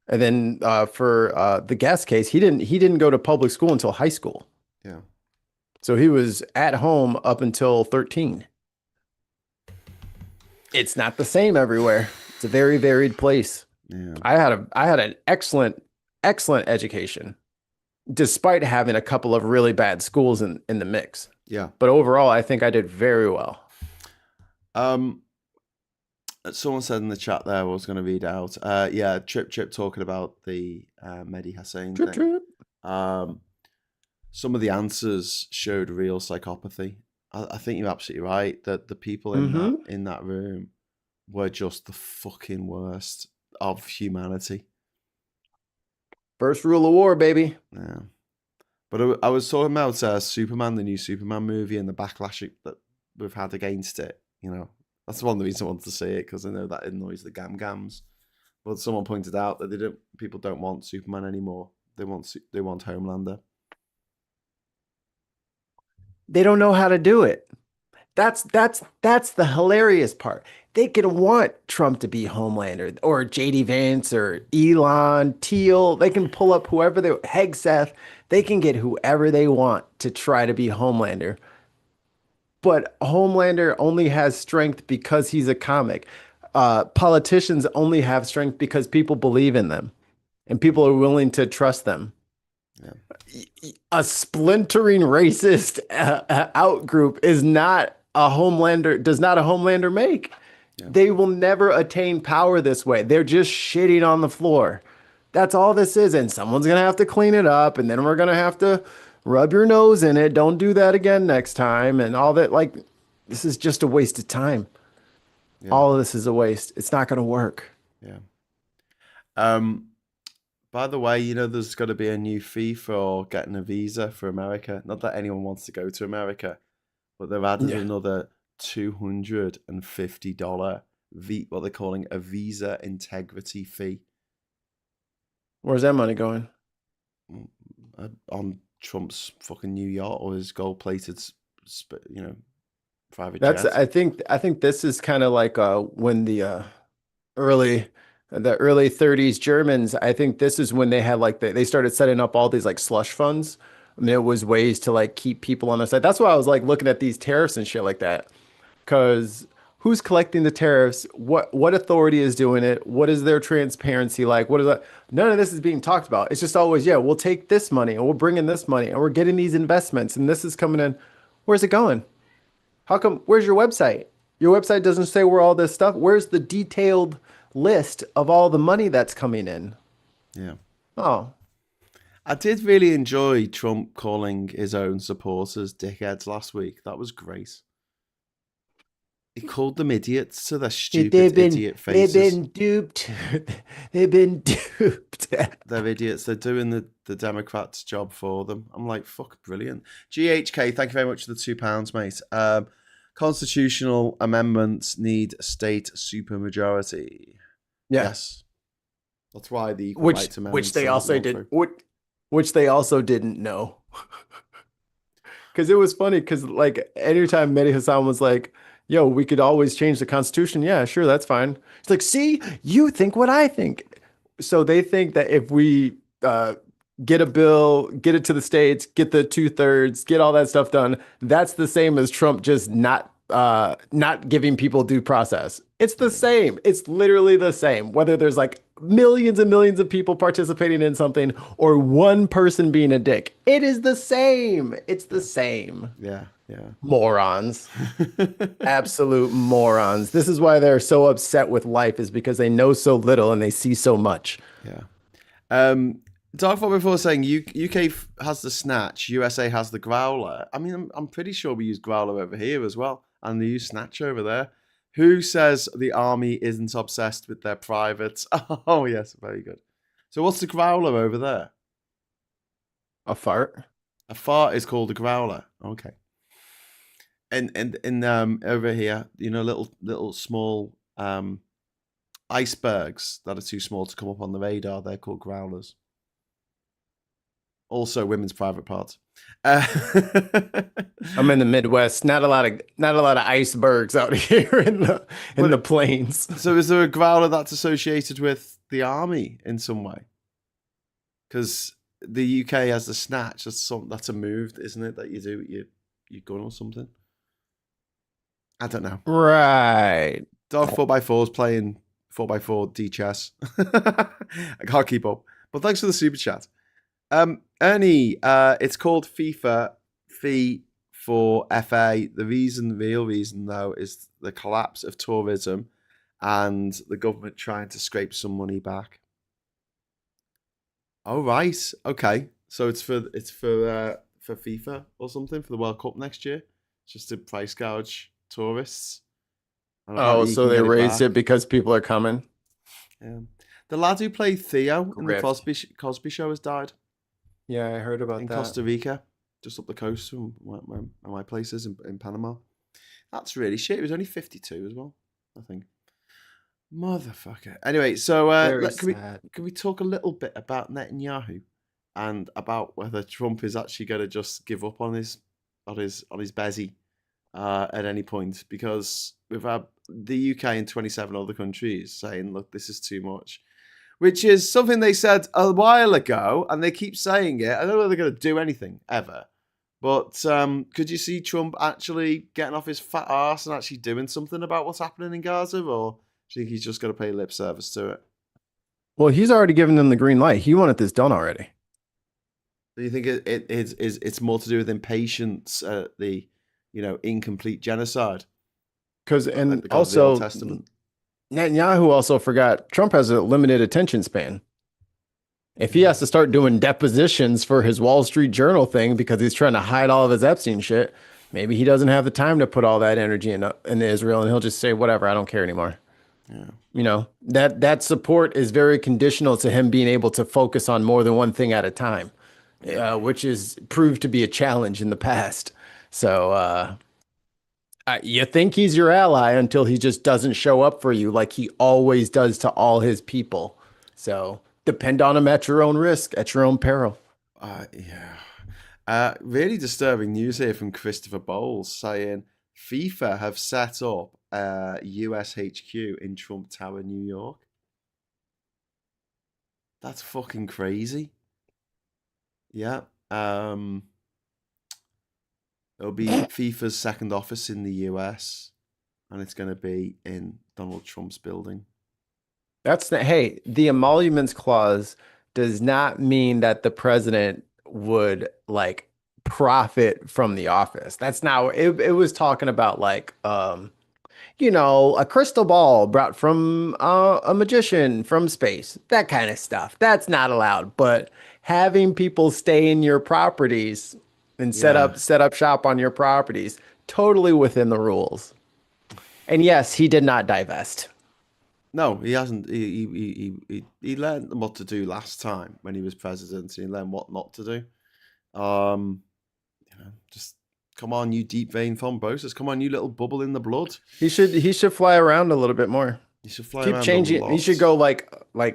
And then for the guest case, he didn't go to public school until high school. Yeah. So he was at home up until 13. It's not the same everywhere. It's a very varied place. Yeah. I had an excellent education, despite having a couple of really bad schools in the mix. Yeah. But overall, I think I did very well. Someone said in the chat there, I was going to read out. Yeah, Trip talking about the Mehdi Hussein thing. Trip. Some of the answers showed real psychopathy. I think you're absolutely right that the people in that room were just the fucking worst of humanity. First rule of war, baby. Yeah. But I was talking about Superman, the new Superman movie, and the backlash that we've had against it. You know, that's one of the reasons I wanted to see it, because I know that annoys the gams. But someone pointed out that people don't want Superman anymore. They want Homelander. They don't know how to do it. That's the hilarious part. They can want Trump to be Homelander or JD Vance or Elon Teal. They can pull up whoever Hegseth. They can get whoever they want to try to be Homelander. But Homelander only has strength because he's a comic. Politicians only have strength because people believe in them and people are willing to trust them. Yeah. A splintering racist outgroup is not a Homelander, does not a Homelander make. Yeah. They will never attain power this way. They're just shitting on the floor. That's all this is. And someone's going to have to clean it up. And then we're going to have to rub your nose in it. Don't do that again next time. And all that. Like, this is just a waste of time. Yeah. All of this is a waste. It's not going to work. Yeah. By the way, you know, there's got to be a new fee for getting a visa for America. Not that anyone wants to go to America, but they've added another $250 what they're calling a visa integrity fee. Where's that money going? On Trump's fucking new yacht or his gold-plated, private That's jet. I think this is kind of like when early the early 30s Germans, I think this is when they had like they started setting up all these like slush funds. I mean, it was ways to like keep people on their side. That's why I was like looking at these tariffs and shit like that. Because who's collecting the tariffs? What authority is doing it? What is their transparency like? What is that? None of this is being talked about. It's just always, yeah, we'll take this money and we'll bring in this money and we're getting these investments and this is coming in. Where's it going? How come? Where's your website? Your website doesn't say where all this stuff. Where's the detailed list of all the money that's coming in? Yeah. Oh, I did really enjoy Trump calling his own supporters dickheads last week. That was great. He called them idiots to their stupid idiot they've faces. been duped. They've been duped. They're idiots. They're doing the Democrats' job for them. I'm like, fuck, brilliant. GHK, thank you very much for the £2, mate. Constitutional amendments need state supermajority. Yeah. Yes. That's why the Equal Which Rights Amendment which they still hasn't also gone did through. which they also didn't know. Because it was funny because like anytime Mehdi Hassan was like, yo, we could always change the Constitution. Yeah, sure, that's fine. It's like, see, you think what I think. So they think that if we get a bill, get it to the states, get the 2/3, get all that stuff done, that's the same as Trump just not giving people due process. It's the same. It's literally the same. Whether there's like millions and millions of people participating in something or one person being a dick, it is the same. It's the same. Yeah, yeah. Morons. Absolute morons. This is why they're so upset with life, is because they know so little and they see so much. Yeah. Dark Thought before saying UK has the Snatch, USA has the Growler. I mean, I'm pretty sure we use Growler over here as well, and they use Snatch over there. Who says the army isn't obsessed with their privates? Oh, yes, very good. So what's the Growler over there? A fart? A fart is called a Growler. Okay. And over here, little small icebergs that are too small to come up on the radar, they're called Growlers. Also, women's private parts. I'm in the Midwest. Not a lot of icebergs out here in the plains. So, is there a growler that's associated with the army in some way? Because the UK has the Snatch. That's a move, isn't it? That you do with your gun or something. I don't know. Right. Dog 4x4 is playing 4x4 D chess. I can't keep up. But thanks for the super chat. Ernie, it's called FIFA Fee for FA. The real reason though, is the collapse of tourism and the government trying to scrape some money back. Oh right, okay. So it's for FIFA or something for the World Cup next year, just to price gouge tourists. And Oh, apparently you so can they get it raised it back. because people are coming. Yeah. The lad who played Theo in the Grift. Cosby Show has died Yeah, I heard about in that. Costa Rica, just up the coast from my places in Panama. That's really shit. He was only 52 as well, I think. Motherfucker. Anyway, so Very sad. can we talk a little bit about Netanyahu and about whether Trump is actually going to just give up on his bezzy at any point? Because we've had the UK and 27 other countries saying, look, this is too much, which is something they said a while ago, and they keep saying it. I don't know whether they're going to do anything ever, but could you see Trump actually getting off his fat ass and actually doing something about what's happening in Gaza, or do you think he's just going to pay lip service to it? Well, he's already given them the green light. He wanted this done already. Do you think it's more to do with impatience at the incomplete genocide? Because Like and the God of the Old also Testament. Netanyahu also forgot Trump has a limited attention span. If he has to start doing depositions for his Wall Street Journal thing because he's trying to hide all of his Epstein shit, maybe he doesn't have the time to put all that energy in Israel, and he'll just say, whatever, I don't care anymore. Yeah. That support is very conditional to him being able to focus on more than one thing at a time, which is proved to be a challenge in the past. So you think he's your ally until he just doesn't show up for you like he always does to all his people. So Depend on them at your own risk, at your own peril. Yeah. Really disturbing news here from Christopher Bowles saying FIFA have set up a US HQ in Trump Tower, New York. That's fucking crazy. Yeah. It'll be FIFA's second office in the US, and it's going to be in Donald Trump's building. Hey, the emoluments clause does not mean that the president would like profit from the office. That's now it was talking about like a crystal ball brought from a magician from space, that kind of stuff. That's not allowed. But having people stay in your properties and set up shop on your properties, totally within the rules. And yes, he did not divest. No, he hasn't. He learned what to do last time when he was president. He learned what not to do. Just come on, you deep vein thrombosis. Come on, you little bubble in the blood. He should fly around a little bit more. He should fly Keep around changing. a lot. He should go like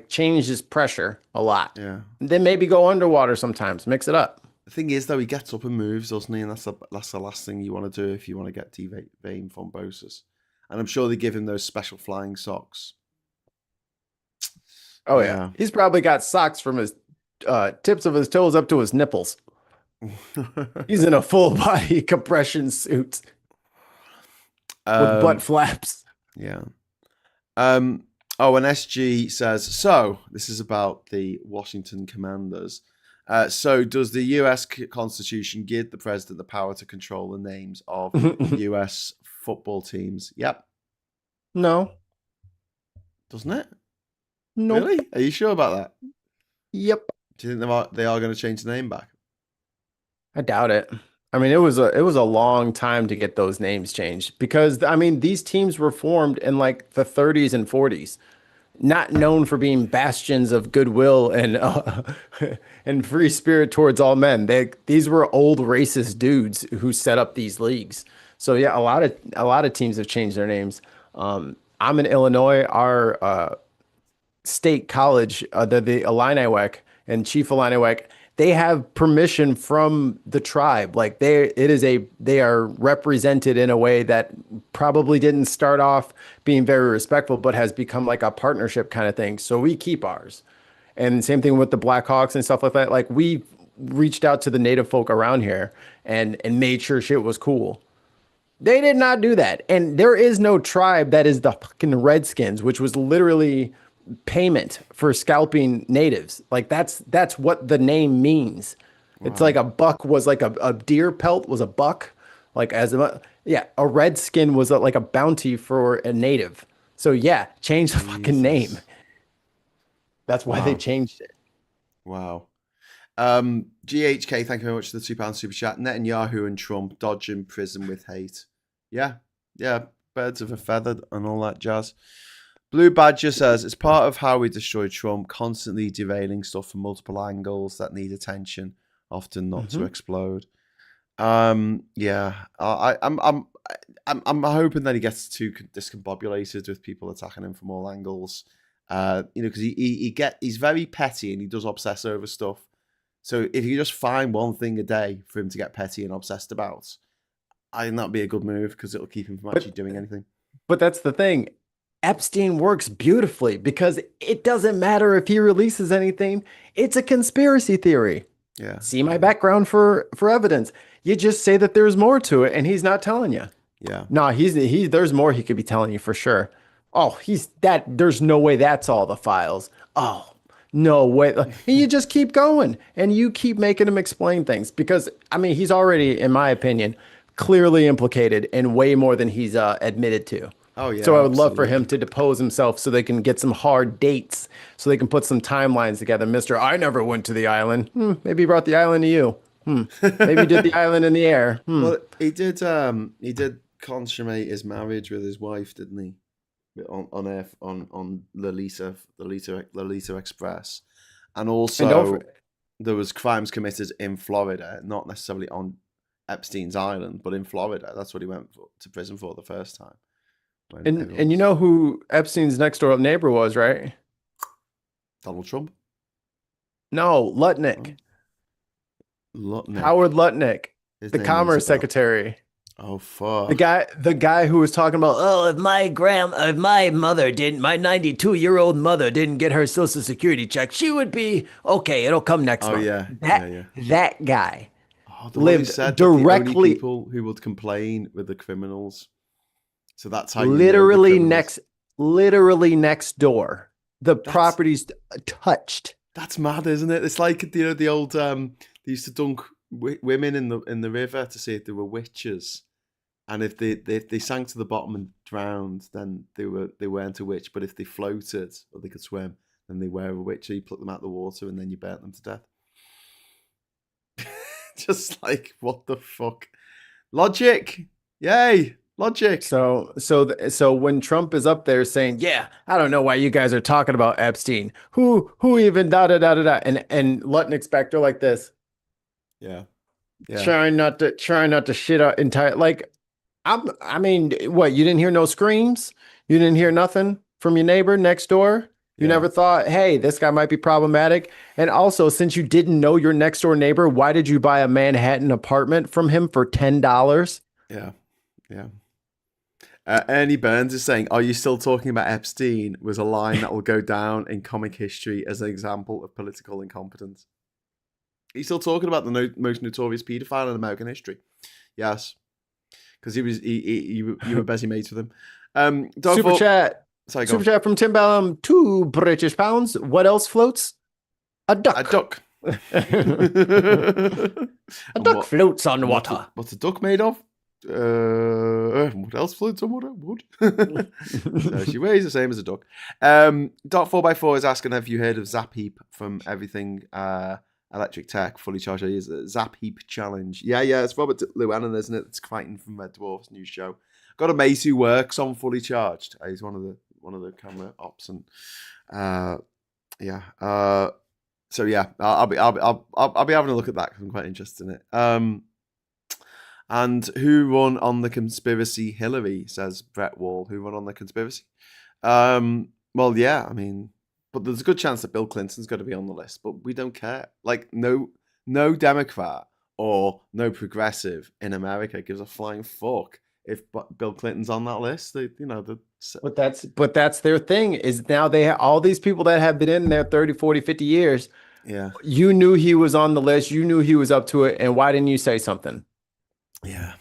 change his pressure a lot. Yeah. And then maybe go underwater sometimes. Mix it up. The thing is, though, he gets up and moves, doesn't he? And that's the last thing you want to do if you want to get deep vein thrombosis. And I'm sure they give him those special flying socks. Oh yeah. He's probably got socks from his tips of his toes up to his nipples. He's in a full body compression suit with butt flaps. Yeah. And SG says, so this is about the Washington Commanders. So does the US Constitution give the president the power to control the names of US football teams? Yep. No. Doesn't it? No. Nope. Really? Are you sure about that? Yep. Do you think they are going to change the name back? I doubt it. I mean, it was a long time to get those names changed because I mean these teams were formed in like the 30s and 40s, not known for being bastions of goodwill and and free spirit towards all men. These were old racist dudes who set up these leagues. So yeah, a lot of teams have changed their names. I'm in Illinois. Our state college, the Illiniwek and Chief Illiniwek, they have permission from the tribe. Like they are represented in a way that probably didn't start off being very respectful, but has become like a partnership kind of thing. So we keep ours. And same thing with the Blackhawks and stuff like that. Like we reached out to the native folk around here and made sure shit was cool. They did not do that. And there is no tribe that is the fucking Redskins, which was literally payment for scalping natives. Like that's what the name means. Wow. It's like a buck was like a deer pelt was a buck, like a redskin was like a bounty for a native. So yeah, change the fucking name. That's why they changed it. Wow. GHK, thank you very much for the £2 super chat. Netanyahu and Trump dodging prison with hate. Yeah, birds of a feather and all that jazz. Blue Badger says, it's part of how we destroy Trump, constantly derailing stuff from multiple angles that need attention, often not to explode. I'm hoping that he gets too discombobulated with people attacking him from all angles. Because he's very petty and he does obsess over stuff. So if you just find one thing a day for him to get petty and obsessed about, I think that'd be a good move because it'll keep him from actually doing anything. But that's the thing. Epstein works beautifully because it doesn't matter if he releases anything. It's a conspiracy theory. Yeah. See my background for evidence. You just say that there's more to it and he's not telling you. Yeah. No, there's more he could be telling you for sure. Oh, there's no way that's all the files. Oh, no way. And you just keep going and you keep making him explain things because, I mean, he's already, in my opinion, clearly implicated in way more than he's admitted to. Oh, yeah. So I would love for him to depose himself so they can get some hard dates, so they can put some timelines together. I never went to the island. Maybe he brought the island to you. Maybe he did the island in the air. Well, he did consummate his marriage with his wife, didn't he? On Lolita Express. And also there was crimes committed in Florida, not necessarily on Epstein's island, but in Florida. That's what he went to prison for the first time. And you know who Epstein's next door neighbor was, right? Donald Trump. No, Lutnick. Lutnick. Howard Lutnick, His the name rings a Commerce bell. Secretary. Oh fuck. The guy who was talking about, oh, if my mother didn't, my 92-year-old mother didn't get her Social Security check, she would be okay. It'll come next Oh month. yeah, yeah, yeah. That guy Oh, the one who lived said that the only directly, people who would complain were the criminals. So that's how you know the criminals. literally next door. The That's property's touched. that's mad, isn't it? It's like the old they used to dunk women in the river to see if they were witches, and if they sank to the bottom and drowned, then they weren't a witch. But if they floated or they could swim, then they were a witch. So you pluck them out of the water and then you burnt them to death. Just like, what the fuck? Logic. Yay. Logic. So when Trump is up there saying, "Yeah, I don't know why you guys are talking about Epstein. Who even da da da da da," and Lutnick's back there like this, Yeah. Yeah. trying not to shit out entire like. I mean, what, you didn't hear no screams? You didn't hear nothing from your neighbor next door? You Yeah. never thought, hey, this guy might be problematic? And also, since you didn't know your next door neighbor, why did you buy a Manhattan apartment from him for $10? Yeah. Yeah. Ernie Burns is saying, "Are you still talking about Epstein?" Was a line that will go down in comic history as an example of political incompetence. He's still talking about the most notorious paedophile in American history. Yes, because you were busy mates with him. Super chat. Sorry, go Super on. chat from Tim Bellum. 2 British pounds. What else floats? A duck. A duck. A duck floats on water. What's a duck made of? What else floats on water? Wood. No, she weighs the same as a duck. Dot 4x4 is asking, have you heard of Zap Heap from Everything Electric Tech? Fully charged is a Zap Heap challenge. Yeah, it's Robert Llewellyn, isn't it? It's fighting from Red Dwarf's new show. Got a mate who works on Fully Charged. He's one of the camera ops, and so yeah, I'll be having a look at that because I'm quite interested in it. And who won on the conspiracy? Hillary, says Brett Wall. Who won on the conspiracy? Well, yeah, I mean, but there's a good chance that Bill Clinton's going to be on the list, but we don't care. Like, no Democrat or no progressive in America gives a flying fuck if Bill Clinton's on that list. But that's their thing, is now they have all these people that have been in there 30, 40, 50 years. Yeah. You knew he was on the list. You knew he was up to it. And why didn't you say something? Yeah.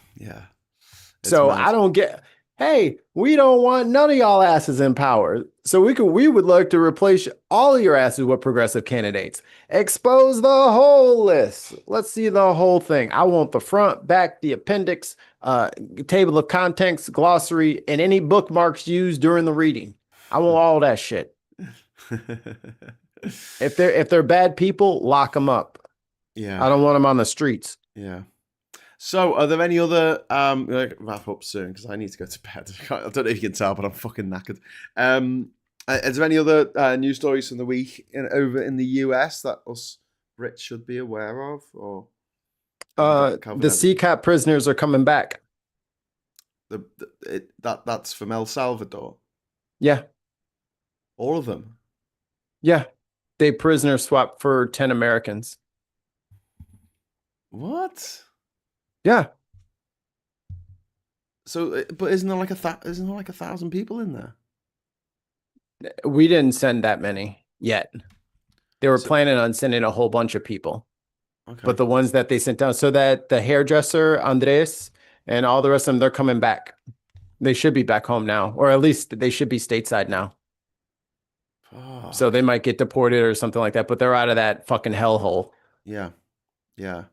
So mad. I don't get, hey, we don't want none of y'all asses in power. So we would like to replace all of your asses with progressive candidates. Expose the whole list. Let's see the whole thing. I want the front, back, the appendix, table of contents, glossary, and any bookmarks used during the reading. I want all that shit. If they're bad people, lock them up. Yeah. I don't want them on the streets. Yeah. So, are there any other wrap up soon because I need to go to bed. I don't know if you can tell, but I'm fucking knackered. Is there any other news stories from the week over in the US that us Brits should be aware of? Or the CCAP prisoners are coming back. That's from El Salvador. Yeah, all of them. Yeah, they prisoner swapped for 10 Americans. What? Yeah. So, but isn't there like 1,000 people in there? We didn't send that many yet. They were planning on sending a whole bunch of people. Okay. But the ones that they sent down, so that the hairdresser, Andres, and all the rest of them, they're coming back. They should be back home now, or at least they should be stateside now. Oh. So they might get deported or something like that, but they're out of that fucking hellhole. Yeah. Yeah.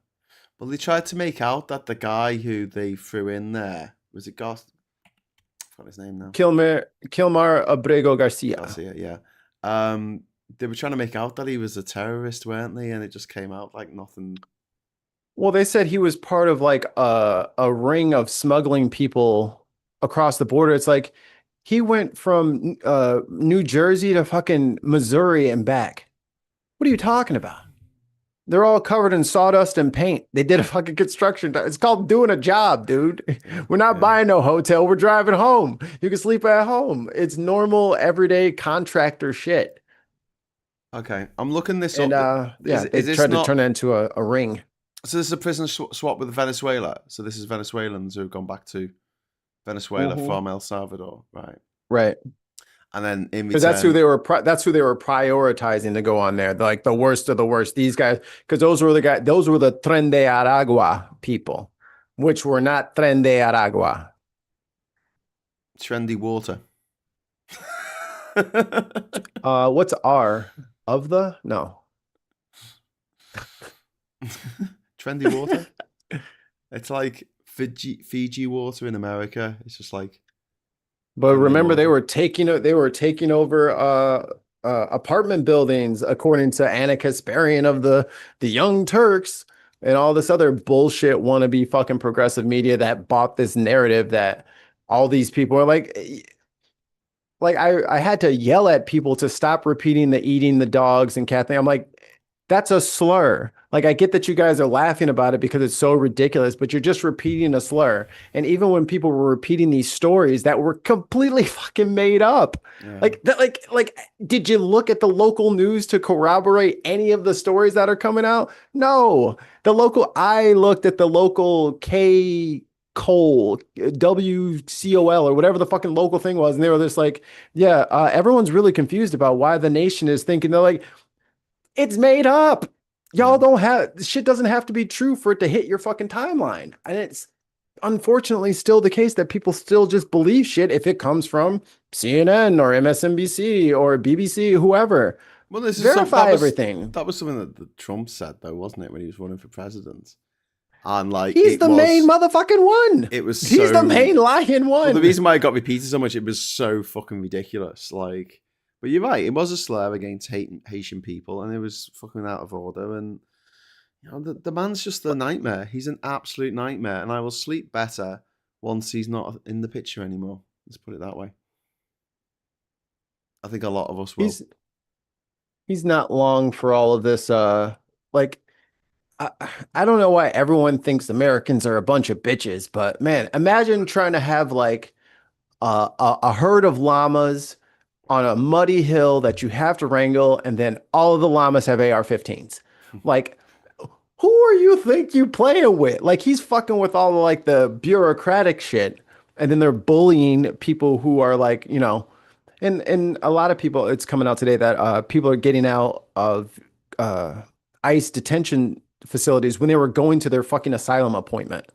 Well, they tried to make out that the guy who they threw in there, was it Goss? I forgot his name now. Kilmar Abrego Garcia. Yeah. They were trying to make out that he was a terrorist, weren't they? And it just came out like nothing. Well, they said he was part of like a ring of smuggling people across the border. It's like he went from New Jersey to fucking Missouri and back. What are you talking about? They're all covered in sawdust and paint. They did a fucking construction. It's called doing a job, dude. We're not buying no hotel. We're driving home. You can sleep at home. It's normal, everyday contractor shit. Okay, I'm looking this And up. yeah, they Is this tried to not? turn it into a ring. So this is a prison swap with Venezuela. So this is Venezuelans who've gone back to Venezuela Hmm. from El Salvador, right? Right. And then in Because that's who return, they were. That's who they were prioritizing to go on there. Like the worst of the worst. These guys, because those were the guys. Those were the Tren de Aragua people, which were not Tren de Aragua. trendy water. What's R of the? No. Trendy water. It's like Fiji water in America. It's just like But trendy remember, water. they were taking over apartment buildings, according to Anna Kasparian of the Young Turks and all this other bullshit wannabe fucking progressive media that bought this narrative that all these people are like I had to yell at people to stop repeating the eating the dogs and cat thing. I'm like, that's a slur. Like, I get that you guys are laughing about it because it's so ridiculous, but you're just repeating a slur. And even when people were repeating these stories that were completely fucking made up, Yeah. did you look at the local news to corroborate any of the stories that are coming out? No. I looked at the local Cole, WCOL, or whatever the fucking local thing was. And they were just like, yeah, everyone's really confused about why the nation is thinking. They're like, it's made up. Y'all don't have shit doesn't have to be true for it to hit your fucking timeline. And it's unfortunately still the case that people still just believe shit if it comes from CNN or MSNBC or BBC, whoever. Well, this is Verify everything. that was something that Trump said though, wasn't it, when he was running for president? And like He's the main motherfucking one. It was He's the main lying one. Well, the reason why it got repeated so much, it was so fucking ridiculous. Like, but you're right, it was a slur against Haitian people, and it was fucking out of order. And you know, the man's just a nightmare. He's an absolute nightmare, and I will sleep better once he's not in the picture anymore. Let's put it that way. I think a lot of us will. He's not long for all of this. Like I, I don't know why everyone thinks Americans are a bunch of bitches, but man, imagine trying to have like a herd of llamas on a muddy hill that you have to wrangle, and then all of the llamas have AR-15s. Like, who are you think you playing with? Like, he's fucking with all the like the bureaucratic shit, and then they're bullying people who are like, you know, and a lot of people. It's coming out today that people are getting out of ICE detention facilities when they were going to their fucking asylum appointment.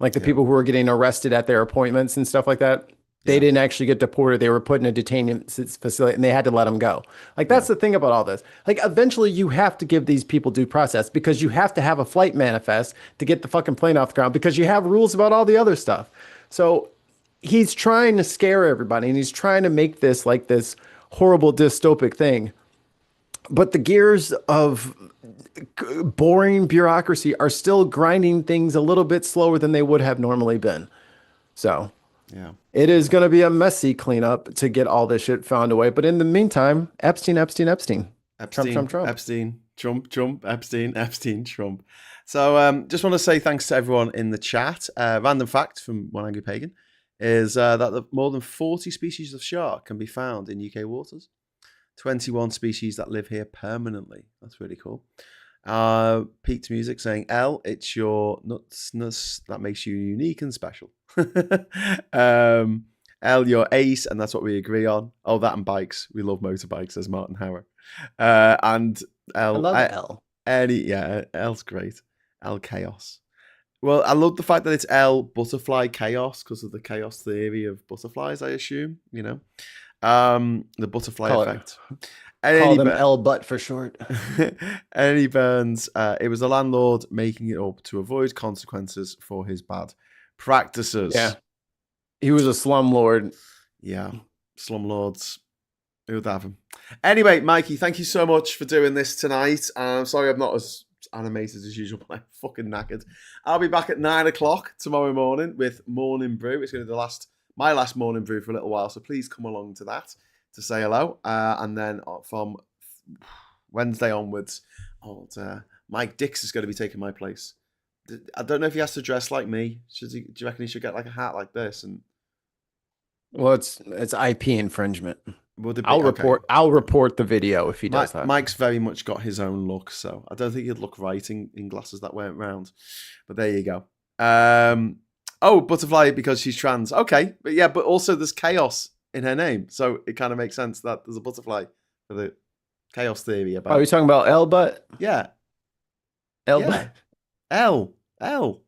Like the people who were getting arrested at their appointments and stuff like that. They didn't actually get deported. They were put in a detainment facility and they had to let them go. Like, that's the thing about all this. Like, eventually you have to give these people due process because you have to have a flight manifest to get the fucking plane off the ground because you have rules about all the other stuff. So he's trying to scare everybody and he's trying to make this like this horrible dystopic thing. But the gears of boring bureaucracy are still grinding things a little bit slower than they would have normally been. So it is going to be a messy cleanup to get all this shit found away. But in the meantime, Epstein. Epstein, Trump, Epstein, Trump. So just want to say thanks to everyone in the chat. Random fact from One Angry Pagan is that more than 40 species of shark can be found in UK waters. 21 species that live here permanently. That's really cool. Pete's Music saying, L, it's your nutsness that makes you unique and special. L, you're ace, and that's what we agree on. Oh, that and bikes. We love motorbikes, says Martin Hauer. And L, I love L. L's great. L chaos. Well, I love the fact that it's L butterfly chaos because of the chaos theory of butterflies, I assume, you know. The butterfly effect. Call them L butt for short. Eddie Burns, it was the landlord making it up to avoid consequences for his bad practices. Yeah. He was a slumlord. Yeah. Slumlords. Who would have him? Anyway, Mikey, thank you so much for doing this tonight. I'm sorry I'm not as animated as usual, but I'm fucking knackered. I'll be back at 9 o'clock tomorrow morning with Morning Brew. It's going to be my last Morning Brew for a little while, so please come along to that to say hello. And then from Wednesday onwards, Mike Dix is going to be taking my place. I don't know if he has to dress like me. Do you reckon he should get like a hat like this? And well, it's IP infringement. Would it be? I'll Okay. report. I'll report the video if he does that. Mike's very much got his own look, so I don't think he'd look right in glasses that went round. But there you go. Oh, butterfly because she's trans. Okay, but yeah, but also there's chaos in her name, so it kind of makes sense that there's a butterfly for the chaos theory about. Oh, you're talking about L butt? Yeah. L Yeah. butt.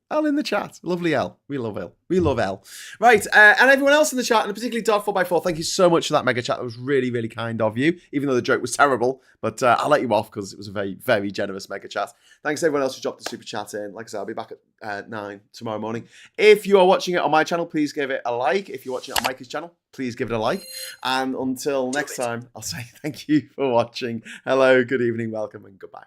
L in the chat. Lovely L. We love L. We love L. Right. And everyone else in the chat, and particularly Dark 4x4, thank you so much for that mega chat. That was really, really kind of you, even though the joke was terrible. But I'll let you off because it was a very, very generous mega chat. Thanks to everyone else who dropped the super chat in. Like I said, I'll be back at 9 tomorrow morning. If you are watching it on my channel, please give it a like. If you're watching it on Mikey's channel, please give it a like. And until next time, I'll say thank you for watching. Hello, good evening, welcome, and goodbye.